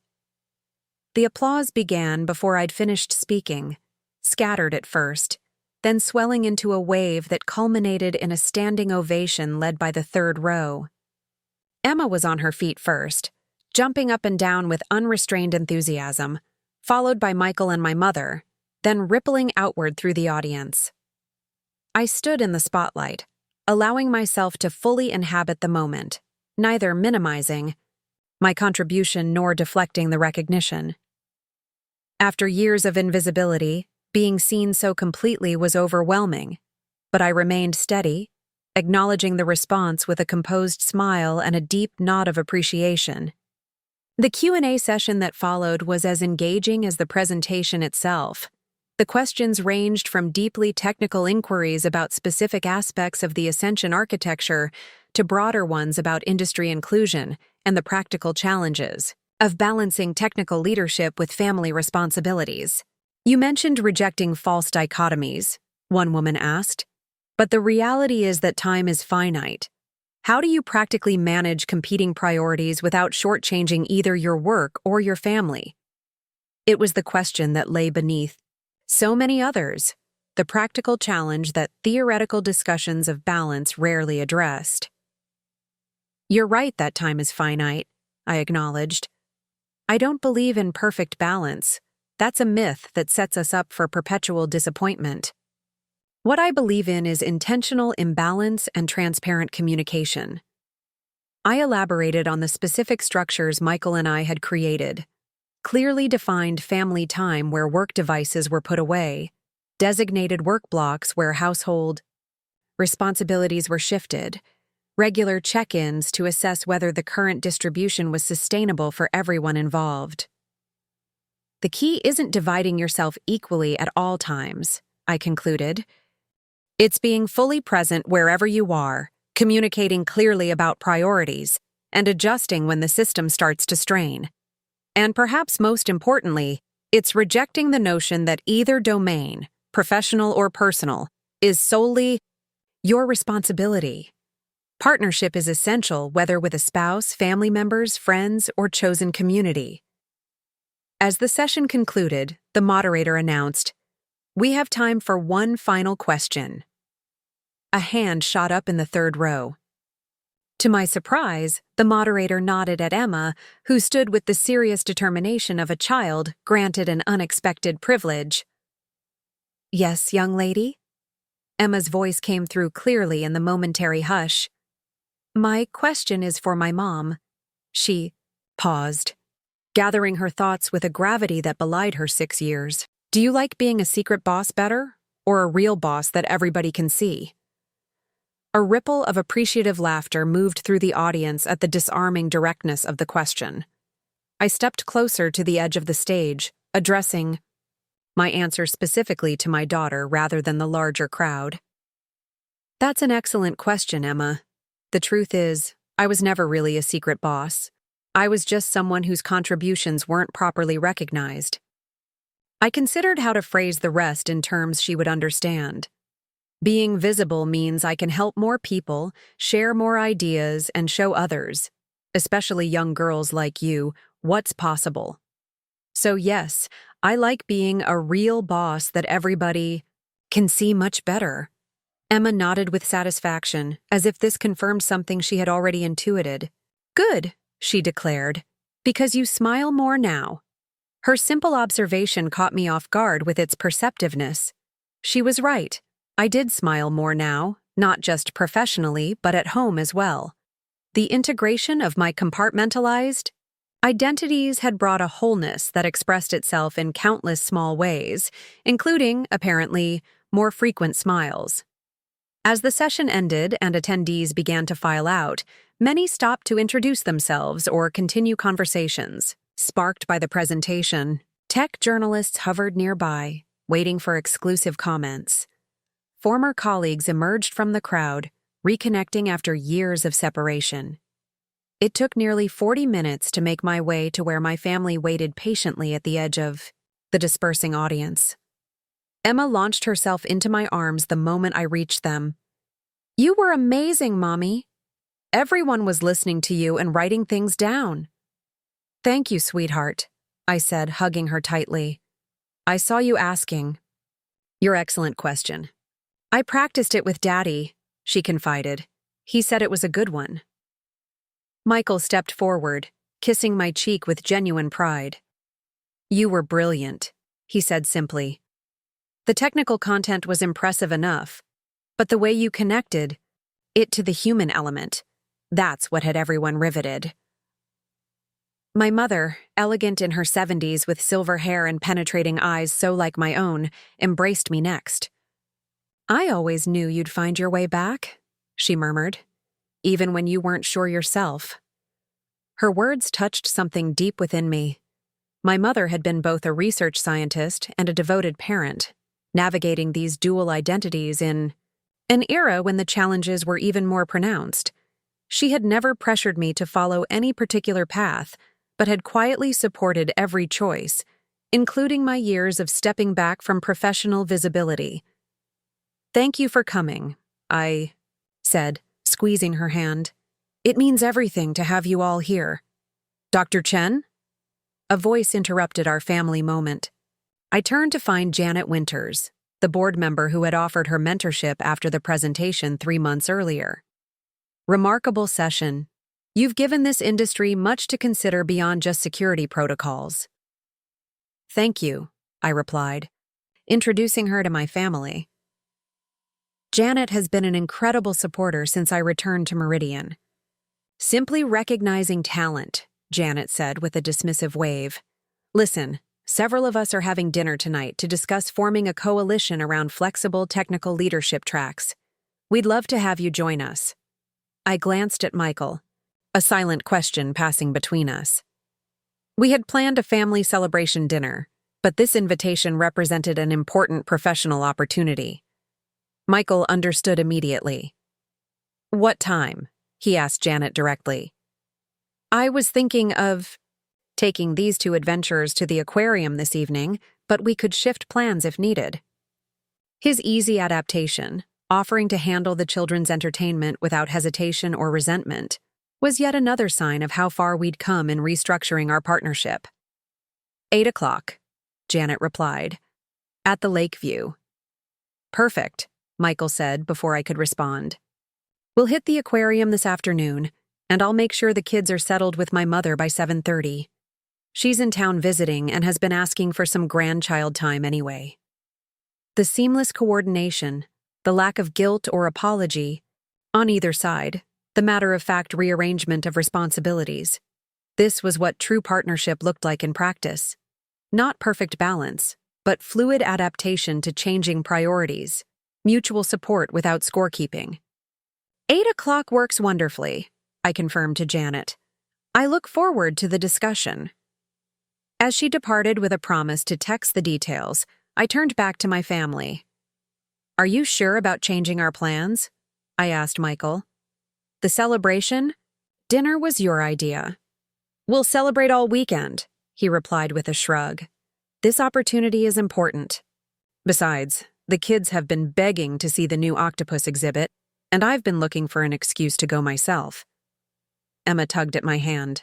The applause began before I'd finished speaking, scattered at first, then swelling into a wave that culminated in a standing ovation led by the third row. Emma was on her feet first, jumping up and down with unrestrained enthusiasm, followed by Michael and my mother, then rippling outward through the audience. I stood in the spotlight, allowing myself to fully inhabit the moment, neither minimizing my contribution nor deflecting the recognition. After years of invisibility, being seen so completely was overwhelming, but I remained steady, acknowledging the response with a composed smile and a deep nod of appreciation. The Q&A session that followed was as engaging as the presentation itself. The questions ranged from deeply technical inquiries about specific aspects of the Ascension architecture to broader ones about industry inclusion and the practical challenges of balancing technical leadership with family responsibilities. You mentioned rejecting false dichotomies, one woman asked. But the reality is that time is finite. How do you practically manage competing priorities without shortchanging either your work or your family? It was the question that lay beneath so many others, the practical challenge that theoretical discussions of balance rarely addressed. You're right that time is finite, I acknowledged. I don't believe in perfect balance. That's a myth that sets us up for perpetual disappointment. What I believe in is intentional imbalance and transparent communication. I elaborated on the specific structures Michael and I had created. Clearly defined family time where work devices were put away, designated work blocks where household responsibilities were shifted, regular check-ins to assess whether the current distribution was sustainable for everyone involved. The key isn't dividing yourself equally at all times, I concluded. It's being fully present wherever you are, communicating clearly about priorities, and adjusting when the system starts to strain. And perhaps most importantly, it's rejecting the notion that either domain, professional or personal, is solely your responsibility. Partnership is essential whether with a spouse, family members, friends, or chosen community. As the session concluded, the moderator announced, "We have time for one final question." A hand shot up in the third row. To my surprise, the moderator nodded at Emma, who stood with the serious determination of a child granted an unexpected privilege. "Yes, young lady?" Emma's voice came through clearly in the momentary hush. "My question is for my mom." She paused, gathering her thoughts with a gravity that belied her 6 years. "Do you like being a secret boss better, or a real boss that everybody can see?" A ripple of appreciative laughter moved through the audience at the disarming directness of the question. I stepped closer to the edge of the stage, addressing my answer specifically to my daughter rather than the larger crowd. "That's an excellent question, Emma. The truth is, I was never really a secret boss. I was just someone whose contributions weren't properly recognized." I considered how to phrase the rest in terms she would understand. Being visible means I can help more people, share more ideas, and show others, especially young girls like you, what's possible. So yes, I like being a real boss that everybody can see much better. Emma nodded with satisfaction, as if this confirmed something she had already intuited. "Good," she declared, "because you smile more now." Her simple observation caught me off guard with its perceptiveness. She was right. I did smile more now, not just professionally, but at home as well. The integration of my compartmentalized identities had brought a wholeness that expressed itself in countless small ways, including, apparently, more frequent smiles. As the session ended and attendees began to file out, many stopped to introduce themselves or continue conversations. Sparked by the presentation, tech journalists hovered nearby, waiting for exclusive comments. Former colleagues emerged from the crowd, reconnecting after years of separation. It took nearly 40 minutes to make my way to where my family waited patiently at the edge of the dispersing audience. Emma launched herself into my arms the moment I reached them. "You were amazing, Mommy. Everyone was listening to you and writing things down." "Thank you, sweetheart," I said, hugging her tightly. "I saw you asking." "Your excellent question. I practiced it with Daddy," she confided. "He said it was a good one." Michael stepped forward, kissing my cheek with genuine pride. "You were brilliant," he said simply. "The technical content was impressive enough, but the way you connected it to the human element, that's what had everyone riveted." My mother, elegant in her 70s with silver hair and penetrating eyes so like my own, embraced me next. "I always knew you'd find your way back," she murmured, "even when you weren't sure yourself." Her words touched something deep within me. My mother had been both a research scientist and a devoted parent, navigating these dual identities in an era when the challenges were even more pronounced. She had never pressured me to follow any particular path, but had quietly supported every choice, including my years of stepping back from professional visibility. "Thank you for coming," I said, squeezing her hand. It means everything to have you all here. Dr. Chen? A voice interrupted our family moment. I turned to find Janet Winters, the board member who had offered her mentorship after the presentation 3 months earlier. Remarkable session. You've given this industry much to consider beyond just security protocols. Thank you, I replied, introducing her to my family. Janet has been an incredible supporter since I returned to Meridian. Simply recognizing talent, Janet said with a dismissive wave. Listen, several of us are having dinner tonight to discuss forming a coalition around flexible technical leadership tracks. We'd love to have you join us. I glanced at Michael, a silent question passing between us. We had planned a family celebration dinner, but this invitation represented an important professional opportunity. Michael understood immediately. What time? He asked Janet directly. I was thinking of taking these 2 adventurers to the aquarium this evening, but we could shift plans if needed. His easy adaptation, offering to handle the children's entertainment without hesitation or resentment, was yet another sign of how far we'd come in restructuring our partnership. 8 o'clock, Janet replied, at the Lakeview. Perfect, Michael said before I could respond. We'll hit the aquarium this afternoon, and I'll make sure the kids are settled with my mother by 7:30. She's in town visiting and has been asking for some grandchild time anyway. The seamless coordination, the lack of guilt or apology, on either side, the matter-of-fact rearrangement of responsibilities. This was what true partnership looked like in practice. Not perfect balance, but fluid adaptation to changing priorities, mutual support without scorekeeping. 8 o'clock works wonderfully, I confirmed to Janet. I look forward to the discussion. As she departed with a promise to text the details, I turned back to my family. Are you sure about changing our plans? I asked Michael. The celebration? Dinner was your idea. We'll celebrate all weekend, he replied with a shrug. This opportunity is important. Besides, the kids have been begging to see the new octopus exhibit, and I've been looking for an excuse to go myself. Emma tugged at my hand.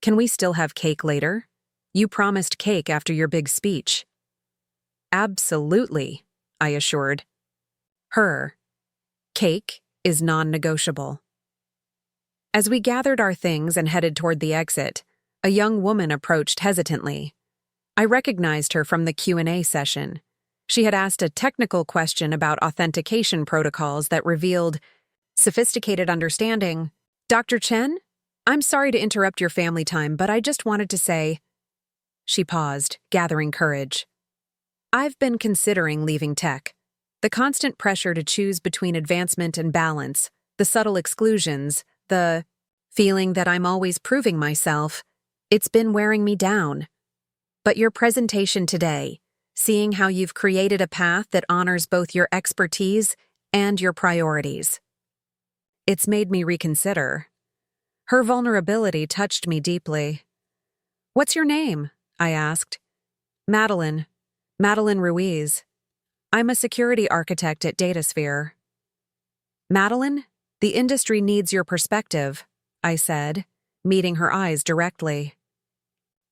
Can we still have cake later? You promised cake after your big speech. Absolutely, I assured. Cake is non-negotiable. As we gathered our things and headed toward the exit, a young woman approached hesitantly. I recognized her from the Q&A session. She had asked a technical question about authentication protocols that revealed sophisticated understanding. Dr. Chen? I'm sorry to interrupt your family time, but I just wanted to say... She paused, gathering courage. I've been considering leaving tech. The constant pressure to choose between advancement and balance, the subtle exclusions, the feeling that I'm always proving myself, it's been wearing me down. But your presentation today, seeing how you've created a path that honors both your expertise and your priorities. It's made me reconsider. Her vulnerability touched me deeply. What's your name? I asked. Madeline Ruiz. I'm a security architect at DataSphere. Madeline, the industry needs your perspective, I said, meeting her eyes directly.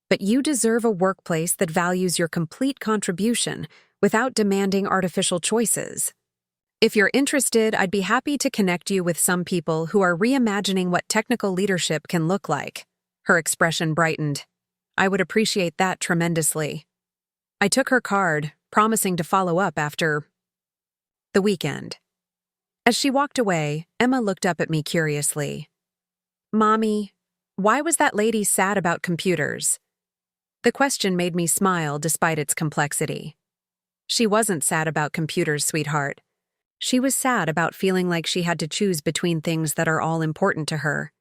But you deserve a workplace that values your complete contribution without demanding artificial choices. If you're interested, I'd be happy to connect you with some people who are reimagining what technical leadership can look like. Her expression brightened. I would appreciate that tremendously. I took her card, promising to follow up after the weekend. As she walked away, Emma looked up at me curiously. Mommy, why was that lady sad about computers? The question made me smile despite its complexity. She wasn't sad about computers, sweetheart. She was sad about feeling like she had to choose between things that are all important to her.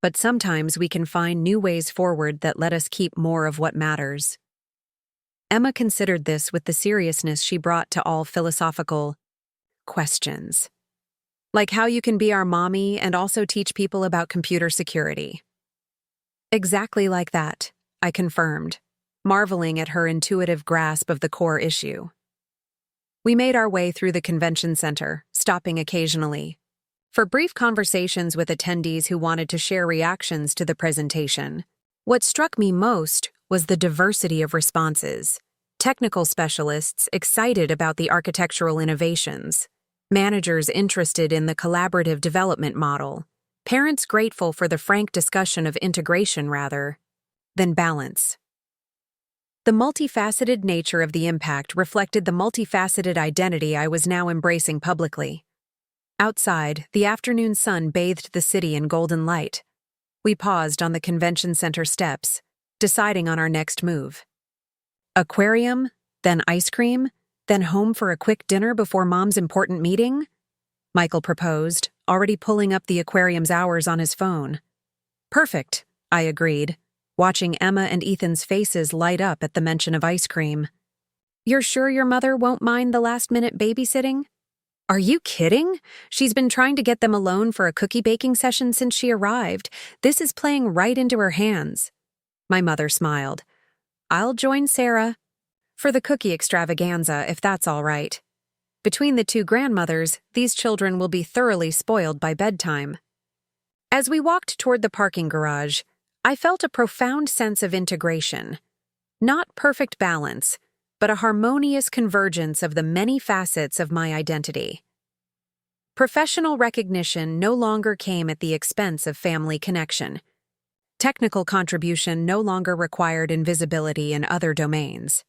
But sometimes we can find new ways forward that let us keep more of what matters. Emma considered this with the seriousness she brought to all philosophical questions. Like how you can be our mommy and also teach people about computer security. Exactly like that, I confirmed, marveling at her intuitive grasp of the core issue. We made our way through the convention center, stopping occasionally for brief conversations with attendees who wanted to share reactions to the presentation. What struck me most was the diversity of responses. Technical specialists excited about the architectural innovations, managers interested in the collaborative development model, parents grateful for the frank discussion of integration rather than balance. The multifaceted nature of the impact reflected the multifaceted identity I was now embracing publicly. Outside, the afternoon sun bathed the city in golden light. We paused on the convention center steps, deciding on our next move. Aquarium, then ice cream, then home for a quick dinner before Mom's important meeting? Michael proposed, already pulling up the aquarium's hours on his phone. Perfect, I agreed, watching Emma and Ethan's faces light up at the mention of ice cream. You're sure your mother won't mind the last-minute babysitting? Are you kidding? She's been trying to get them alone for a cookie baking session since she arrived. This is playing right into her hands. My mother smiled. I'll join Sarah for the cookie extravaganza if that's all right. Between the two grandmothers, these children will be thoroughly spoiled by bedtime. As we walked toward the parking garage, I felt a profound sense of integration. Not perfect balance, but a harmonious convergence of the many facets of my identity. Professional recognition no longer came at the expense of family connection. Technical contribution no longer required invisibility in other domains.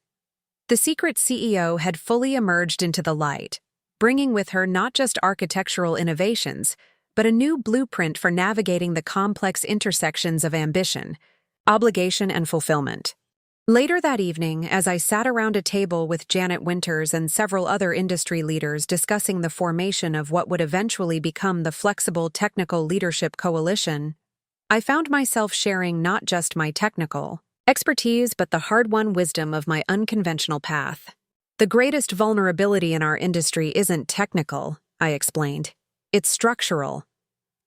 The secret CEO had fully emerged into the light, bringing with her not just architectural innovations, but a new blueprint for navigating the complex intersections of ambition, obligation, and fulfillment. Later that evening, as I sat around a table with Janet Winters and several other industry leaders discussing the formation of what would eventually become the Flexible Technical Leadership Coalition, I found myself sharing not just my technical expertise but the hard-won wisdom of my unconventional path. The greatest vulnerability in our industry isn't technical, I explained. It's structural.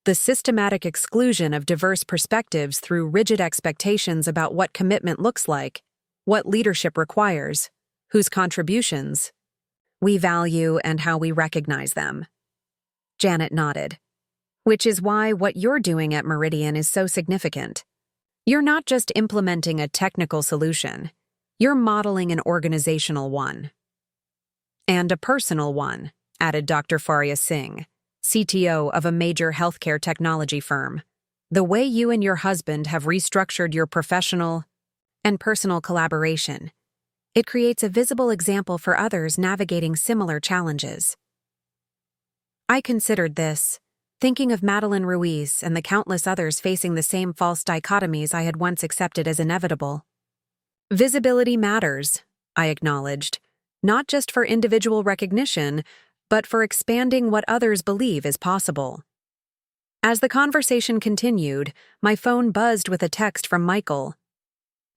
The systematic exclusion of diverse perspectives through rigid expectations about what commitment looks like, what leadership requires, whose contributions we value, and how we recognize them. Janet nodded. Which is why what you're doing at Meridian is so significant. You're not just implementing a technical solution, you're modeling an organizational one. And a personal one, added Dr. Faria Singh, CTO of a major healthcare technology firm. The way you and your husband have restructured your professional and personal collaboration, it creates a visible example for others navigating similar challenges. I considered this, thinking of Madeline Ruiz and the countless others facing the same false dichotomies I had once accepted as inevitable. Visibility matters, I acknowledged, not just for individual recognition, but for expanding what others believe is possible. As the conversation continued, my phone buzzed with a text from Michael.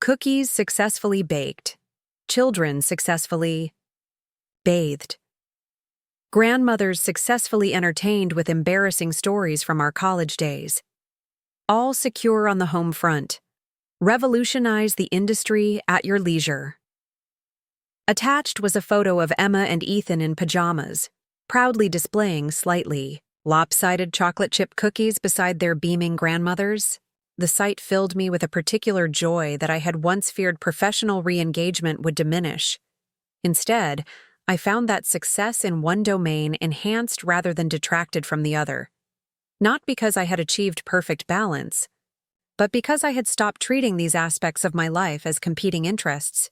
Cookies successfully baked. Children successfully bathed. Grandmothers successfully entertained with embarrassing stories from our college days. All secure on the home front. Revolutionize the industry at your leisure. Attached was a photo of Emma and Ethan in pajamas, proudly displaying slightly lopsided chocolate chip cookies beside their beaming grandmothers. The sight filled me with a particular joy that I had once feared professional re-engagement would diminish. Instead, I found that success in one domain enhanced rather than detracted from the other. Not because I had achieved perfect balance, but because I had stopped treating these aspects of my life as competing interests.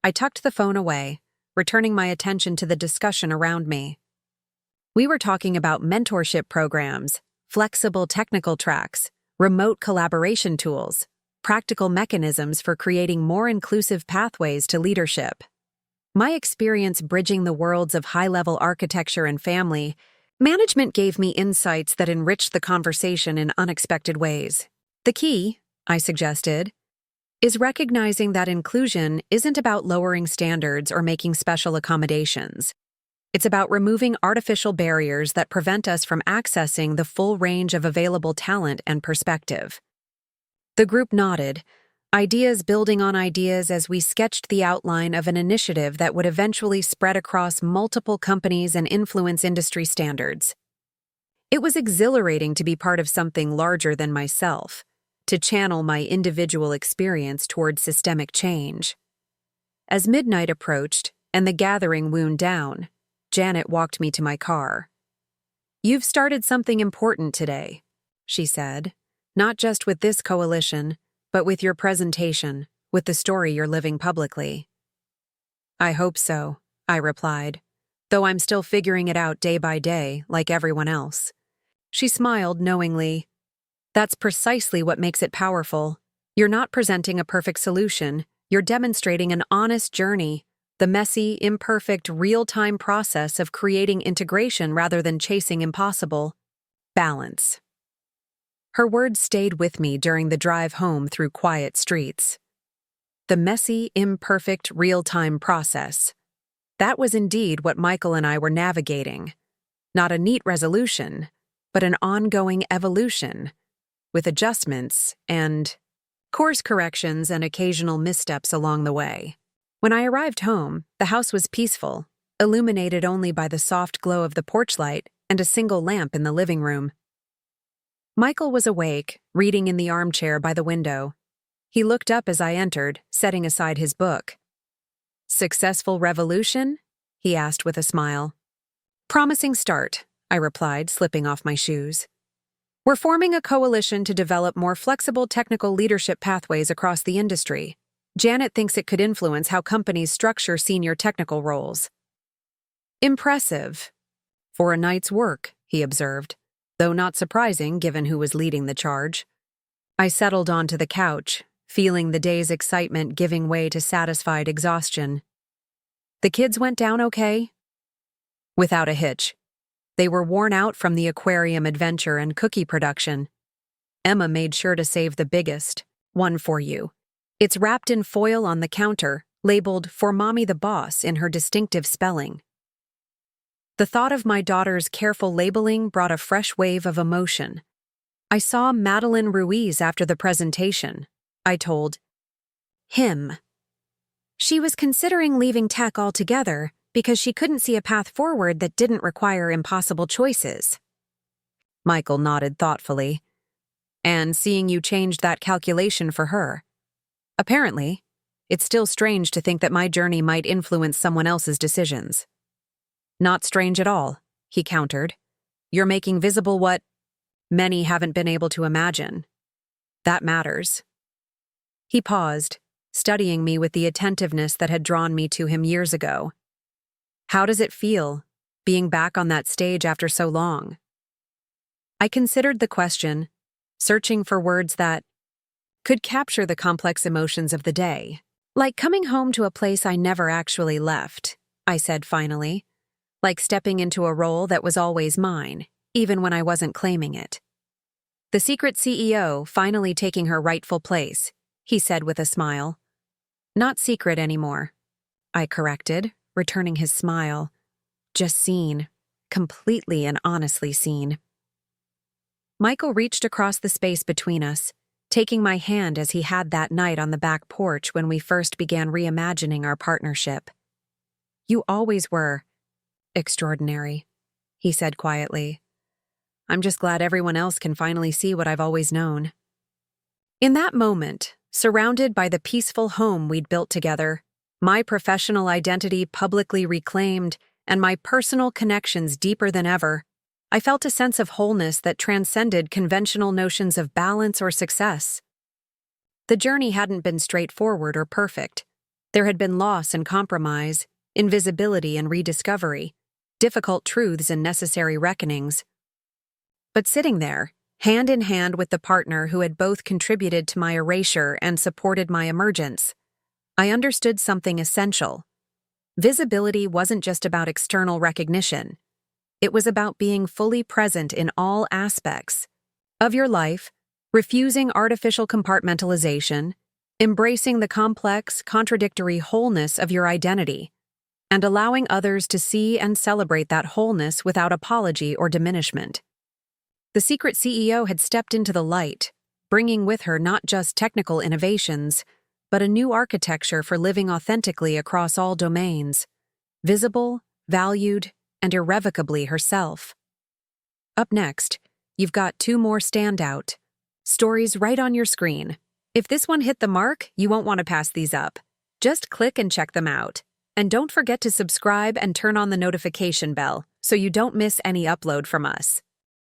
I tucked the phone away, returning my attention to the discussion around me. We were talking about mentorship programs, flexible technical tracks, remote collaboration tools, practical mechanisms for creating more inclusive pathways to leadership. My experience bridging the worlds of high-level architecture and family management gave me insights that enriched the conversation in unexpected ways. The key, I suggested, is recognizing that inclusion isn't about lowering standards or making special accommodations. It's about removing artificial barriers that prevent us from accessing the full range of available talent and perspective. The group nodded, Ideas building on ideas as we sketched the outline of an initiative that would eventually spread across multiple companies and influence industry standards. It was exhilarating to be part of something larger than myself, to channel my individual experience toward systemic change. As midnight approached and the gathering wound down, Janet walked me to my car. "You've started something important today," she said, "not just with this coalition, but with your presentation, with the story you're living publicly." "I hope so," I replied, "though I'm still figuring it out day by day, like everyone else." She smiled knowingly. "That's precisely what makes it powerful. You're not presenting a perfect solution, you're demonstrating an honest journey, the messy, imperfect, real-time process of creating integration rather than chasing impossible. Balance." Her words stayed with me during the drive home through quiet streets. The messy, imperfect, real-time process. That was indeed what Michael and I were navigating. Not a neat resolution, but an ongoing evolution, with adjustments and course corrections and occasional missteps along the way. When I arrived home, the house was peaceful, illuminated only by the soft glow of the porch light and a single lamp in the living room. Michael was awake, reading in the armchair by the window. He looked up as I entered, setting aside his book. "Successful revolution?" he asked with a smile. "Promising start," I replied, slipping off my shoes. "We're forming a coalition to develop more flexible technical leadership pathways across the industry. Janet thinks it could influence how companies structure senior technical roles." "Impressive. For a night's work," he observed, though not surprising given who was leading the charge. I settled onto the couch, feeling the day's excitement giving way to satisfied exhaustion. "The kids went down okay?" "Without a hitch. They were worn out from the aquarium adventure and cookie production. Emma made sure to save the biggest one for you. It's wrapped in foil on the counter, labeled 'For Mommy the Boss' in her distinctive spelling." The thought of my daughter's careful labeling brought a fresh wave of emotion. "I saw Madeline Ruiz after the presentation," I told him. "She was considering leaving tech altogether because she couldn't see a path forward that didn't require impossible choices." Michael nodded thoughtfully. "And seeing you changed that calculation for her. Apparently, it's still strange to think that my journey might influence someone else's decisions." "Not strange at all," he countered. "You're making visible what many haven't been able to imagine. That matters." He paused, studying me with the attentiveness that had drawn me to him years ago. "How does it feel, being back on that stage after so long?" I considered the question, searching for words that could capture the complex emotions of the day. "Like coming home to a place I never actually left," I said finally. "Like stepping into a role that was always mine, even when I wasn't claiming it. The secret CEO finally taking her rightful place," he said with a smile. "Not secret anymore," I corrected, returning his smile. "Just seen. Completely and honestly seen." Michael reached across the space between us, taking my hand as he had that night on the back porch when we first began reimagining our partnership. "You always were extraordinary," he said quietly. "I'm just glad everyone else can finally see what I've always known." In that moment, surrounded by the peaceful home we'd built together, my professional identity publicly reclaimed, and my personal connections deeper than ever, I felt a sense of wholeness that transcended conventional notions of balance or success. The journey hadn't been straightforward or perfect. There had been loss and compromise, invisibility and rediscovery, difficult truths and necessary reckonings. But sitting there, hand in hand with the partner who had both contributed to my erasure and supported my emergence, I understood something essential. Visibility wasn't just about external recognition. It was about being fully present in all aspects of your life, refusing artificial compartmentalization, embracing the complex, contradictory wholeness of your identity, and allowing others to see and celebrate that wholeness without apology or diminishment. The secret CEO had stepped into the light, bringing with her not just technical innovations, but a new architecture for living authentically across all domains, visible, valued, and irrevocably herself. Up next, you've got 2 more standout stories right on your screen. If this one hit the mark, you won't want to pass these up. Just click and check them out. And don't forget to subscribe and turn on the notification bell so you don't miss any upload from us.